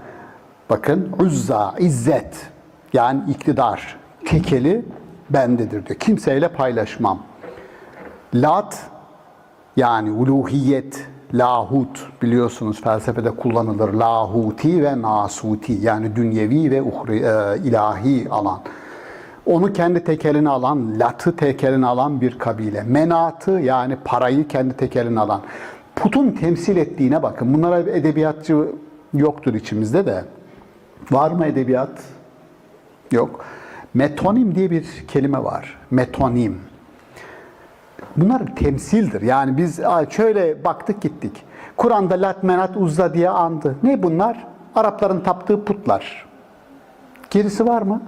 Bakın Uzza, İzzet yani iktidar tekeli bendedir diyor. Kimseyle paylaşmam. Lat yani uluhiyet, lahut biliyorsunuz felsefede kullanılır. Lahuti ve nasuti yani dünyevi ve ilahi alan. Onu kendi tekeline alan, Lat'ı tekeline alan bir kabile. Menat'ı yani parayı kendi tekeline alan. Putun temsil ettiğine bakın. Bunlara edebiyatçı yoktur içimizde de. Var mı edebiyat? Yok. Metonim diye bir kelime var. Metonim. Bunlar bir temsildir. Yani biz şöyle baktık gittik. Kur'an'da Lat, Menat, Uzza diye andı. Ne bunlar? Arapların taptığı putlar. Gerisi var mı?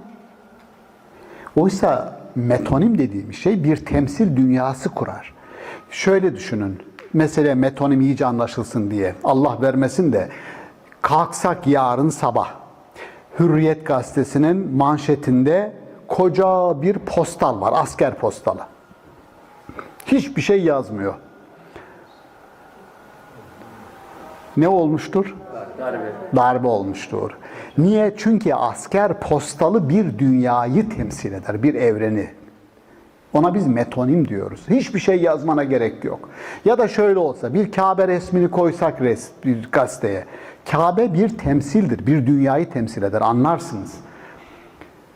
Oysa metonim dediğimiz şey bir temsil dünyası kurar. Şöyle düşünün. Mesela metonim iyice anlaşılsın diye. Allah vermesin de kalksak yarın sabah Hürriyet gazetesinin manşetinde koca bir postal var. Asker postalı. Hiçbir şey yazmıyor. Ne olmuştur? Darbe olmuştur. Niye? Çünkü asker postalı bir dünyayı temsil eder, bir evreni. Ona biz metonim diyoruz. Hiçbir şey yazmana gerek yok. Ya da şöyle olsa, bir Kabe resmini koysak bir gazeteye. Kabe bir temsildir, bir dünyayı temsil eder, anlarsınız.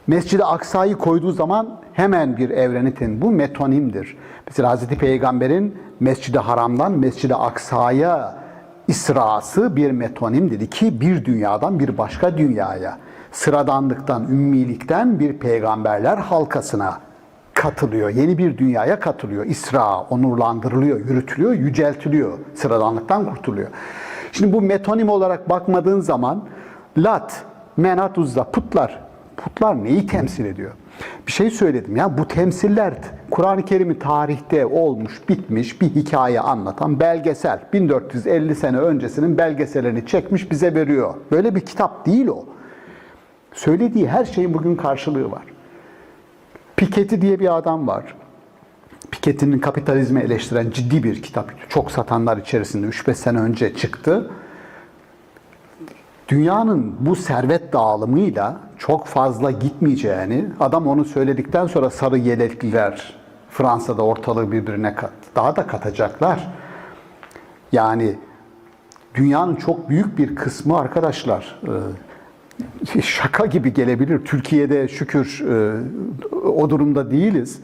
Mescid-i Aksa'yı koyduğu zaman hemen bir evreni temsil. Bu metonimdir. Mesela Hazreti Peygamber'in Mescid-i Haram'dan Mescid-i Aksa'ya İsrası bir metonim dedi ki bir dünyadan bir başka dünyaya, sıradanlıktan, ümmilikten bir peygamberler halkasına katılıyor. Yeni bir dünyaya katılıyor. İsra onurlandırılıyor, yürütülüyor, yüceltiliyor. Sıradanlıktan kurtuluyor. Şimdi bu metonim olarak bakmadığın zaman Lat, Menat, Uzza, putlar. Putlar neyi temsil ediyor? Bir şey söyledim ya, bu temsiller Kur'an-ı Kerim'in tarihte olmuş, bitmiş bir hikaye anlatan belgesel. 1450 sene öncesinin belgesellerini çekmiş bize veriyor. Böyle bir kitap değil o. Söylediği her şeyin bugün karşılığı var. Piketty diye bir adam var. Piketty'nin kapitalizmi eleştiren ciddi bir kitap. Çok satanlar içerisinde 3-5 sene önce çıktı. Dünyanın bu servet dağılımıyla çok fazla gitmeyeceğini, adam onu söyledikten sonra sarı yelekliler Fransa'da ortalığı birbirine daha da katacaklar. Yani dünyanın çok büyük bir kısmı arkadaşlar, şaka gibi gelebilir. Türkiye'de şükür o durumda değiliz.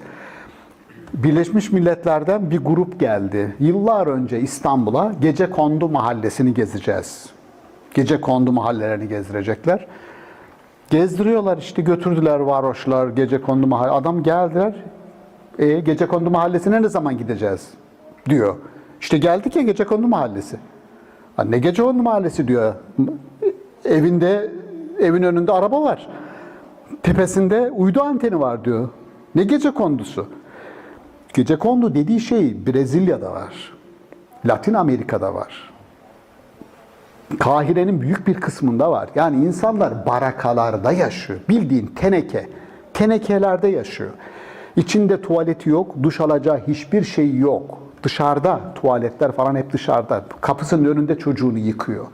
Birleşmiş Milletler'den bir grup geldi. Yıllar önce İstanbul'a Gecekondu mahallesini gezeceğiz. Gecekondu mahallelerini gezdirecekler. Gezdiriyorlar işte, götürdüler varoşlar Gecekondu mahalle. Adam geldiler. Gecekondu mahallesine ne zaman gideceğiz diyor. İşte geldik ya Gecekondu mahallesi. Ne Gecekondu mahallesi diyor. Evin önünde araba var. Tepesinde uydu anteni var diyor. Ne gecekondusu? Gecekondu dediği şey Brezilya'da var. Latin Amerika'da var. Kahire'nin büyük bir kısmında var. Yani insanlar barakalarda yaşıyor. Bildiğin teneke. Tenekelerde yaşıyor. İçinde tuvaleti yok, duş alacağı hiçbir şey yok. Dışarıda, tuvaletler falan hep dışarıda. Kapısının önünde çocuğunu yıkıyor.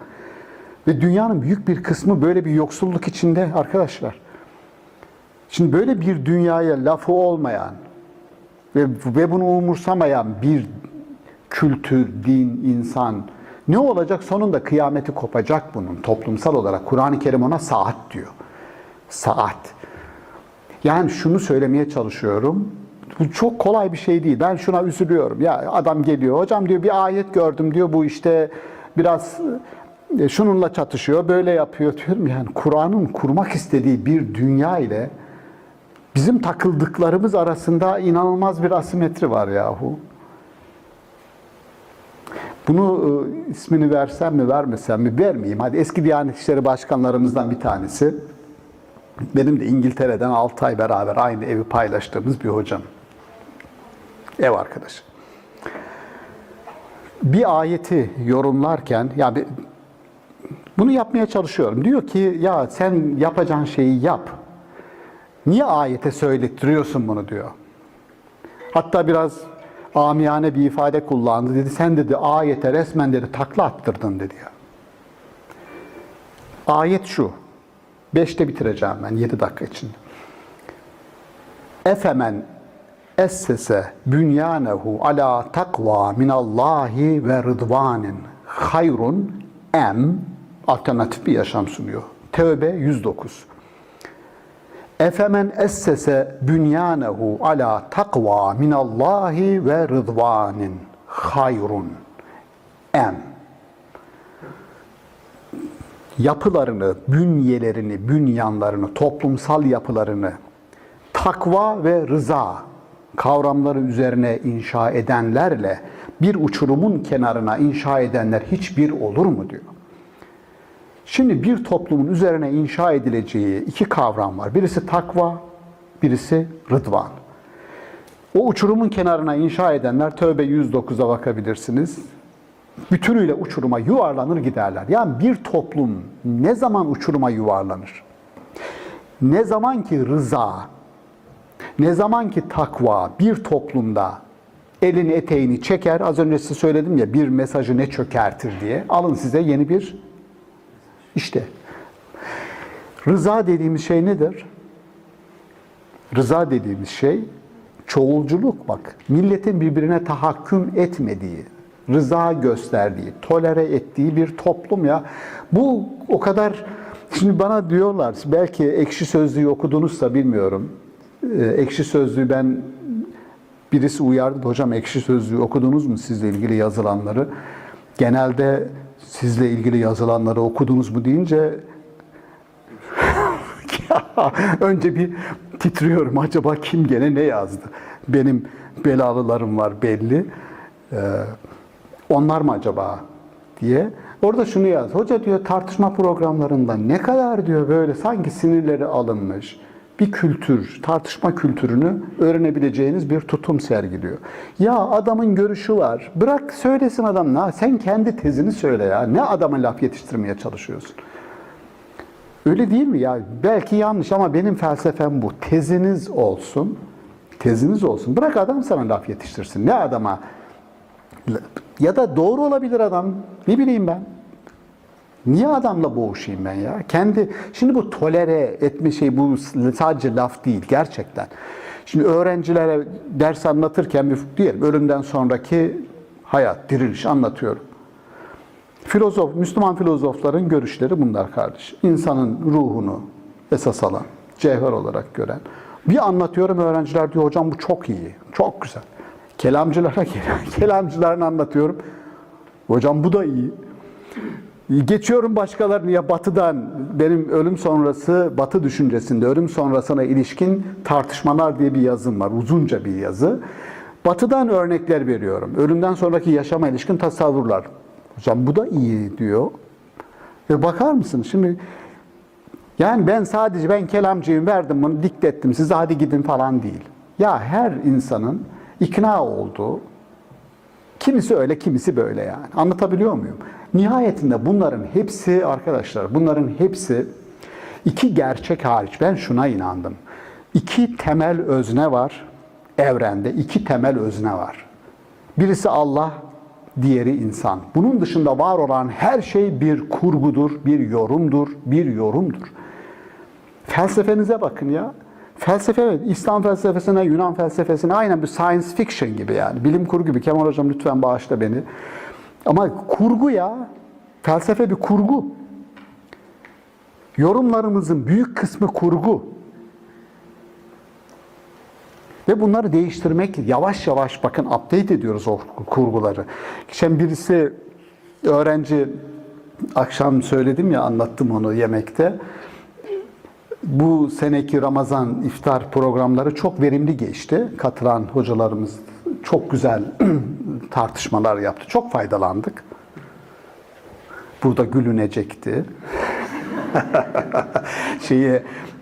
Ve dünyanın büyük bir kısmı böyle bir yoksulluk içinde arkadaşlar. Şimdi böyle bir dünyaya lafı olmayan ve bunu umursamayan bir kültür, din, insan ne olacak? Sonunda kıyameti kopacak bunun toplumsal olarak. Kur'an-ı Kerim ona saat diyor. Saat. Yani şunu söylemeye çalışıyorum. Bu çok kolay bir şey değil. Ben şuna üzülüyorum. Ya adam geliyor. Hocam diyor bir ayet gördüm diyor. Bu işte biraz şununla çatışıyor. Böyle yapıyor diyorum. Yani Kur'an'ın kurmak istediği bir dünya ile bizim takıldıklarımız arasında inanılmaz bir asimetri var yahu. Bunu ismini versem mi vermesem mi vermeyeyim. Hadi eski Diyanet İşleri Başkanlarımızdan bir tanesi. Benim de İngiltere'den 6 ay beraber aynı evi paylaştığımız bir hocam. Ev arkadaşı. Bir ayeti yorumlarken yani bunu yapmaya çalışıyorum. Diyor ki ya sen yapacağın şeyi yap. Niye ayete söylettiriyorsun bunu diyor. Hatta biraz amiyane bir ifade kullandı. Dedi sen dedi ayete resmen dedi takla attırdın dedi ya. Ayet şu. 5'te bitireceğim ben 7 dakika içinde. Efemen essese bünyanehu ala takva minallahi ve rıdvanin hayrun em alternatif bir yaşam sunuyor. Tevbe 109. Efemen essese bünyanehu ala takva minallahi ve rıdvanin hayrun em. Yapılarını, bünyelerini, bünyanlarını, toplumsal yapılarını takva ve rıza kavramları üzerine inşa edenlerle bir uçurumun kenarına inşa edenler hiçbir olur mu diyor. Şimdi bir toplumun üzerine inşa edileceği iki kavram var. Birisi takva, birisi rıdvan. O uçurumun kenarına inşa edenler Tevbe 109'a bakabilirsiniz. Bütünüyle uçuruma yuvarlanır giderler. Yani bir toplum ne zaman uçuruma yuvarlanır? Ne zaman ki rıza, ne zaman ki takva bir toplumda elini eteğini çeker, az önce size söyledim ya bir mesajı ne çökertir diye. Alın size yeni bir işte. Rıza dediğimiz şey nedir? Rıza dediğimiz şey çoğulculuk bak. Milletin birbirine tahakküm etmediği, rıza gösterdiği, tolere ettiği bir toplum ya. Bu o kadar, şimdi bana diyorlar, belki Ekşi Sözlüğü okudunuzsa bilmiyorum. Ekşi Sözlüğü ben, birisi uyardı, hocam Ekşi Sözlüğü okudunuz mu sizle ilgili yazılanları? Genelde sizle ilgili yazılanları okudunuz mu deyince önce bir titriyorum. Acaba kim gene ne yazdı? Benim belalılarım var belli. Onlar mı acaba diye. Orada şunu yaz. Hoca diyor tartışma programlarında ne kadar diyor böyle sanki sinirleri alınmış bir kültür, tartışma kültürünü öğrenebileceğiniz bir tutum sergiliyor. Ya adamın görüşü var. Bırak söylesin adam. Sen kendi tezini söyle ya. Ne adama laf yetiştirmeye çalışıyorsun? Öyle değil mi ya? Belki yanlış ama benim felsefem bu. Teziniz olsun. Teziniz olsun. Bırak adam sana laf yetiştirsin. Ne adama? Ya da doğru olabilir adam. Ne bileyim ben. Niye adamla boğuşayım ben ya? Şimdi bu tolere etme şey bu sadece laf değil gerçekten. Şimdi öğrencilere ders anlatırken diyelim ölümden sonraki hayat, diriliş anlatıyorum. Müslüman filozofların görüşleri bunlar kardeş. İnsanın ruhunu esas alan, cevher olarak gören. Bir anlatıyorum öğrenciler diyor hocam bu çok iyi, çok güzel. Kelamcılara geliyor. Kelamcılarını anlatıyorum. Hocam bu da iyi. Geçiyorum başkalarını ya Batı'dan benim ölüm sonrası Batı düşüncesinde ölüm sonrasına ilişkin tartışmalar diye bir yazım var. Uzunca bir yazı. Batı'dan örnekler veriyorum. Ölümden sonraki yaşama ilişkin tasavvurlar. Hocam bu da iyi diyor. Bakar mısın şimdi yani ben kelamcıyım verdim bunu diktettim size hadi gidin falan değil. Ya her insanın ikna olduğu kimisi öyle kimisi böyle yani. Anlatabiliyor muyum? Nihayetinde bunların hepsi arkadaşlar bunların hepsi iki gerçek hariç ben şuna inandım. İki temel özne var evrende. İki temel özne var. Birisi Allah, diğeri insan. Bunun dışında var olan her şey bir kurgudur, bir yorumdur. Felsefenize bakın ya. Felsefe, İslam felsefesine, Yunan felsefesine aynen bir science fiction gibi yani. Bilim kurgu gibi. Kemal Hocam lütfen bağışla beni. Ama kurgu ya. Felsefe bir kurgu. Yorumlarımızın büyük kısmı kurgu. Ve bunları değiştirmek yavaş yavaş bakın update ediyoruz o kurguları. Geçen birisi öğrenci akşam söyledim ya anlattım onu yemekte. Bu seneki Ramazan iftar programları çok verimli geçti. Katılan hocalarımız çok güzel tartışmalar yaptı. Çok faydalandık. Burada gülünecekti.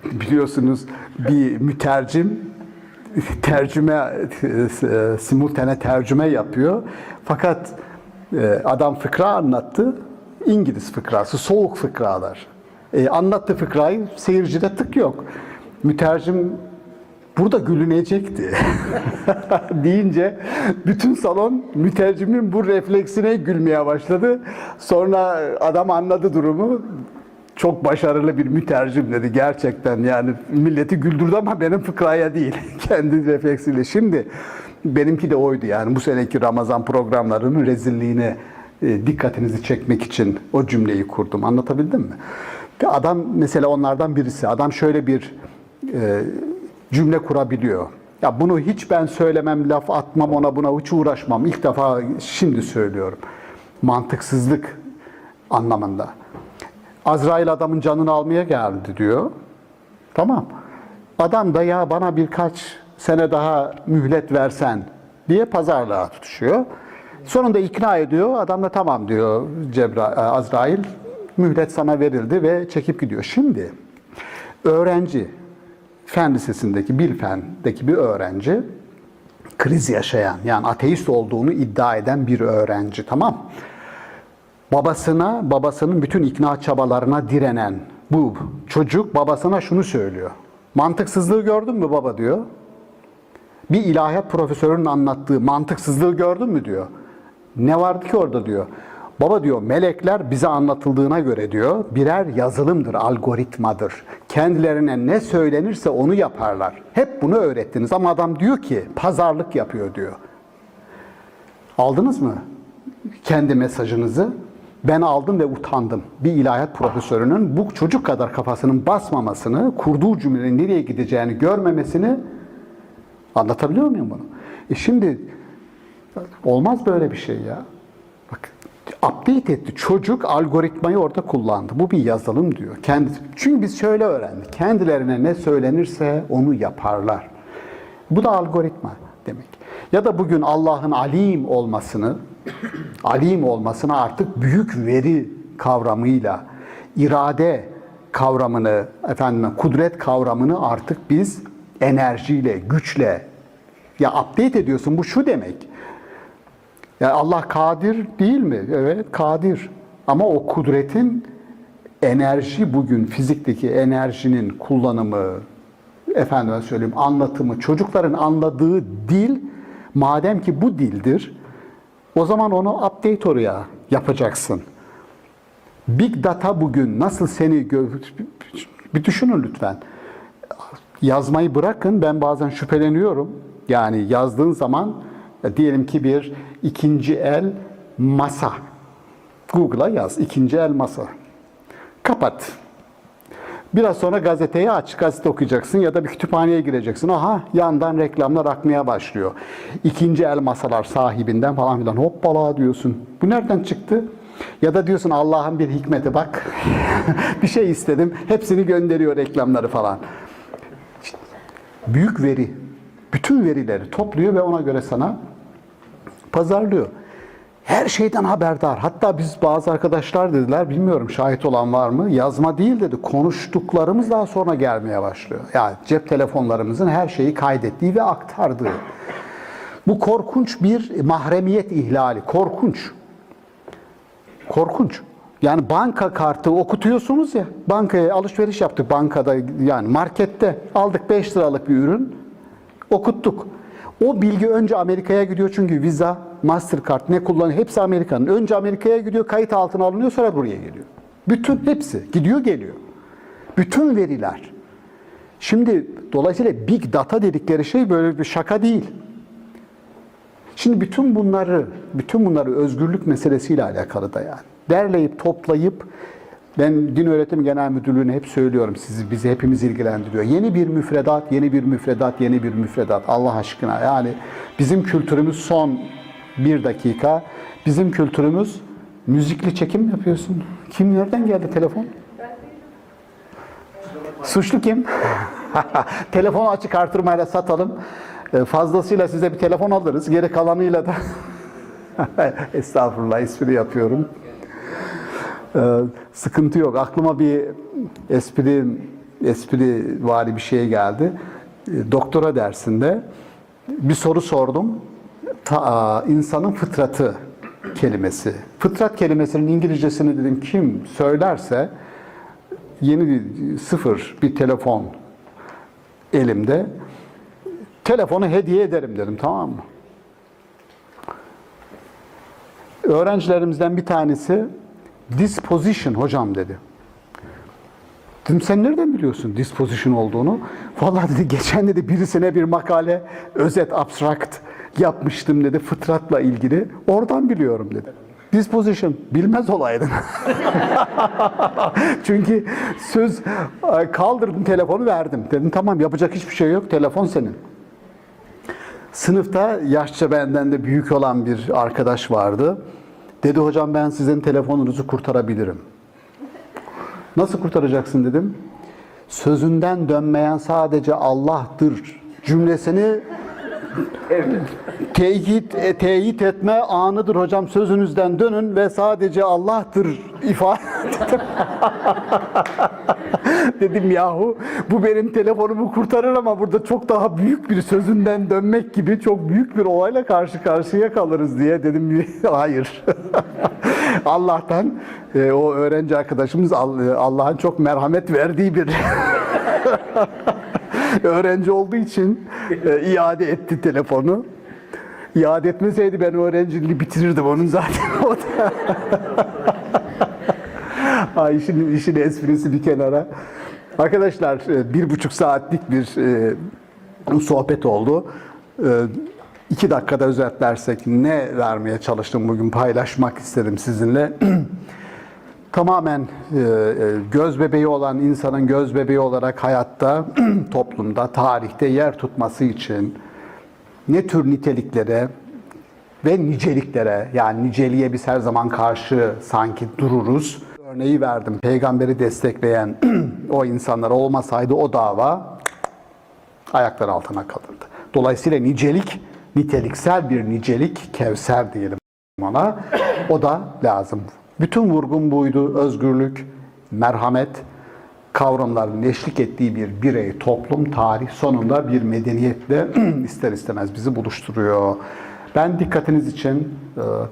Biliyorsunuz bir mütercim simultane tercüme yapıyor. Fakat adam fıkra anlattı. İngiliz fıkrası, soğuk fıkralar. Anlattı fıkrayı, seyircide tık yok. Mütercim burada gülünecekti deyince bütün salon mütercimin bu refleksine gülmeye başladı. Sonra adam anladı durumu. Çok başarılı bir mütercim dedi gerçekten yani milleti güldürdü ama benim fıkraya değil kendi refleksiyle. Şimdi benimki de oydu yani bu seneki Ramazan programlarının rezilliğine dikkatinizi çekmek için o cümleyi kurdum. Anlatabildim mi? Adam mesela onlardan birisi. Adam şöyle bir cümle kurabiliyor. Ya bunu hiç ben söylemem, laf atmam ona buna hiç uğraşmam. İlk defa şimdi söylüyorum. Mantıksızlık anlamında. Azrail adamın canını almaya geldi diyor. Tamam. Adam da ya bana birkaç sene daha mühlet versen diye pazarlığa tutuşuyor. Sonunda ikna ediyor. Adam da tamam diyor Azrail. Mühlet sana verildi ve çekip gidiyor. Şimdi öğrenci, fen lisesindeki, Bilfen'deki bir öğrenci, kriz yaşayan, yani ateist olduğunu iddia eden bir öğrenci, tamam. Babasının bütün ikna çabalarına direnen bu çocuk babasına şunu söylüyor. Mantıksızlığı gördün mü baba diyor. Bir ilahiyat profesörünün anlattığı mantıksızlığı gördün mü diyor. Ne vardı ki orada diyor. Baba diyor melekler bize anlatıldığına göre diyor birer yazılımdır, algoritmadır. Kendilerine ne söylenirse onu yaparlar. Hep bunu öğrettiniz ama adam diyor ki pazarlık yapıyor diyor. Aldınız mı kendi mesajınızı? Ben aldım ve utandım. Bir ilahiyat profesörünün bu çocuk kadar kafasının basmamasını, kurduğu cümlenin nereye gideceğini görmemesini anlatabiliyor muyum bunu? Şimdi olmaz böyle bir şey ya. Bak update etti. Çocuk algoritmayı orada kullandı. Bu bir yazılım diyor. Çünkü biz şöyle öğrendik. Kendilerine ne söylenirse onu yaparlar. Bu da algoritma demek. Ya da bugün Allah'ın alim olmasını Alim olmasına artık büyük veri kavramıyla, irade kavramını, kudret kavramını artık biz enerjiyle, güçle update ediyorsun. Bu şu demek. Ya Allah kadir değil mi? Evet, kadir. Ama o kudretin enerji, bugün fizikteki enerjinin kullanımı, anlatımı, çocukların anladığı dil, madem ki bu dildir, o zaman onu update oraya yapacaksın. Big Data bugün nasıl seni bir düşünün lütfen. Yazmayı bırakın, ben bazen şüpheleniyorum. Yani yazdığın zaman diyelim ki bir ikinci el masa. Google'a yaz, ikinci el masa. Kapat. Biraz sonra gazeteyi aç, gazete okuyacaksın ya da bir kütüphaneye gireceksin. Aha, yandan reklamlar akmaya başlıyor. İkinci el masalar sahibinden falan filan, hoppala diyorsun. Bu nereden çıktı? Ya da diyorsun Allah'ın bir hikmeti, bak bir şey istedim, hepsini gönderiyor reklamları falan. Büyük veri, bütün verileri topluyor ve ona göre sana pazarlıyor. Her şeyden haberdar. Hatta biz bazı arkadaşlar dediler, bilmiyorum şahit olan var mı? Yazma değil dedi, konuştuklarımız daha sonra gelmeye başlıyor. Yani cep telefonlarımızın her şeyi kaydettiği ve aktardığı. Bu korkunç bir mahremiyet ihlali. Korkunç. Korkunç. Yani banka kartı okutuyorsunuz ya, bankaya alışveriş yaptık bankada, yani markette aldık 5 liralık bir ürün, okuttuk. O bilgi önce Amerika'ya gidiyor çünkü Visa, Mastercard ne kullanıyor hepsi Amerika'nın. Önce Amerika'ya gidiyor, kayıt altına alınıyor, sonra buraya geliyor. Bütün hepsi gidiyor geliyor. Bütün veriler. Şimdi dolayısıyla Big Data dedikleri şey böyle bir şaka değil. Şimdi bütün bunları özgürlük meselesiyle alakalı da yani. Derleyip toplayıp, ben Din Öğretim Genel Müdürlüğü'ne hep söylüyorum, bizi hepimiz ilgilendiriyor. Yeni bir müfredat, yeni bir müfredat, yeni bir müfredat. Allah aşkına yani bizim kültürümüz son bir dakika. Bizim kültürümüz müzikli çekim yapıyorsun. Kim, nereden geldi telefon? Suçlu kim? Telefonu açık artırmayla satalım. Fazlasıyla size bir telefon alırız. Geri kalanıyla da estağfurullah, espri yapıyorum. Sıkıntı yok. Aklıma bir esprivari bir şey geldi. Doktora dersinde bir soru sordum. İnsanın fıtratı kelimesi. Fıtrat kelimesinin İngilizcesini dedim kim söylerse, yeni sıfır bir telefon elimde, telefonu hediye ederim dedim, tamam mı? Öğrencilerimizden bir tanesi disposition hocam dedi. Dedim sen nereden biliyorsun disposition olduğunu? Vallahi dedi geçen dedi birisine bir makale, özet, abstract yapmıştım dedi fıtratla ilgili. Oradan biliyorum dedi. Disposition bilmez olaydın. Çünkü söz, kaldırdım telefonu verdim. Dedim tamam, yapacak hiçbir şey yok, telefon senin. Sınıfta yaşça benden de büyük olan bir arkadaş vardı. Dedi hocam ben sizin telefonunuzu kurtarabilirim. Nasıl kurtaracaksın dedim. Sözünden dönmeyen sadece Allah'tır cümlesini teyit etme anıdır hocam. Sözünüzden dönün ve sadece Allah'tır ifade dedim yahu, bu benim telefonumu kurtarır ama burada çok daha büyük bir sözünden dönmek gibi çok büyük bir olayla karşı karşıya kalırız diye dedim hayır. Allah'tan o öğrenci arkadaşımız Allah'ın çok merhamet verdiği bir öğrenci olduğu için iade etti telefonu. İade etmeseydi ben öğrenciliği bitirirdim onun zaten. işin esprisi bir kenara. Arkadaşlar 1,5 saatlik bir sohbet oldu. 2 dakikada özetlersek ne vermeye çalıştım bugün, paylaşmak istedim sizinle. Tamamen göz bebeği olan insanın göz bebeği olarak hayatta, toplumda, tarihte yer tutması için ne tür niteliklere ve niceliklere, yani niceliğe biz her zaman karşı sanki dururuz. Örneği verdim. Peygamberi destekleyen o insanlar olmasaydı o dava ayaklar altına kalırdı. Dolayısıyla nicelik, niteliksel bir nicelik, Kevser diyelim. ona. O da lazım. Bütün vurgun buydu. Özgürlük, merhamet kavramların eşlik ettiği bir birey, toplum, tarih sonunda bir medeniyetle ister istemez bizi buluşturuyor. Ben dikkatiniz için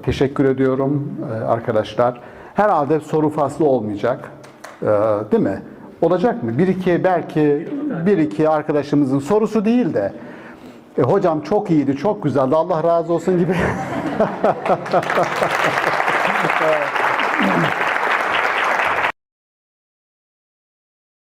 teşekkür ediyorum arkadaşlar. Herhalde soru faslı olmayacak. Değil mi? Olacak mı? Bir iki arkadaşımızın sorusu değil de hocam çok iyiydi, çok güzeldi, Allah razı olsun gibi.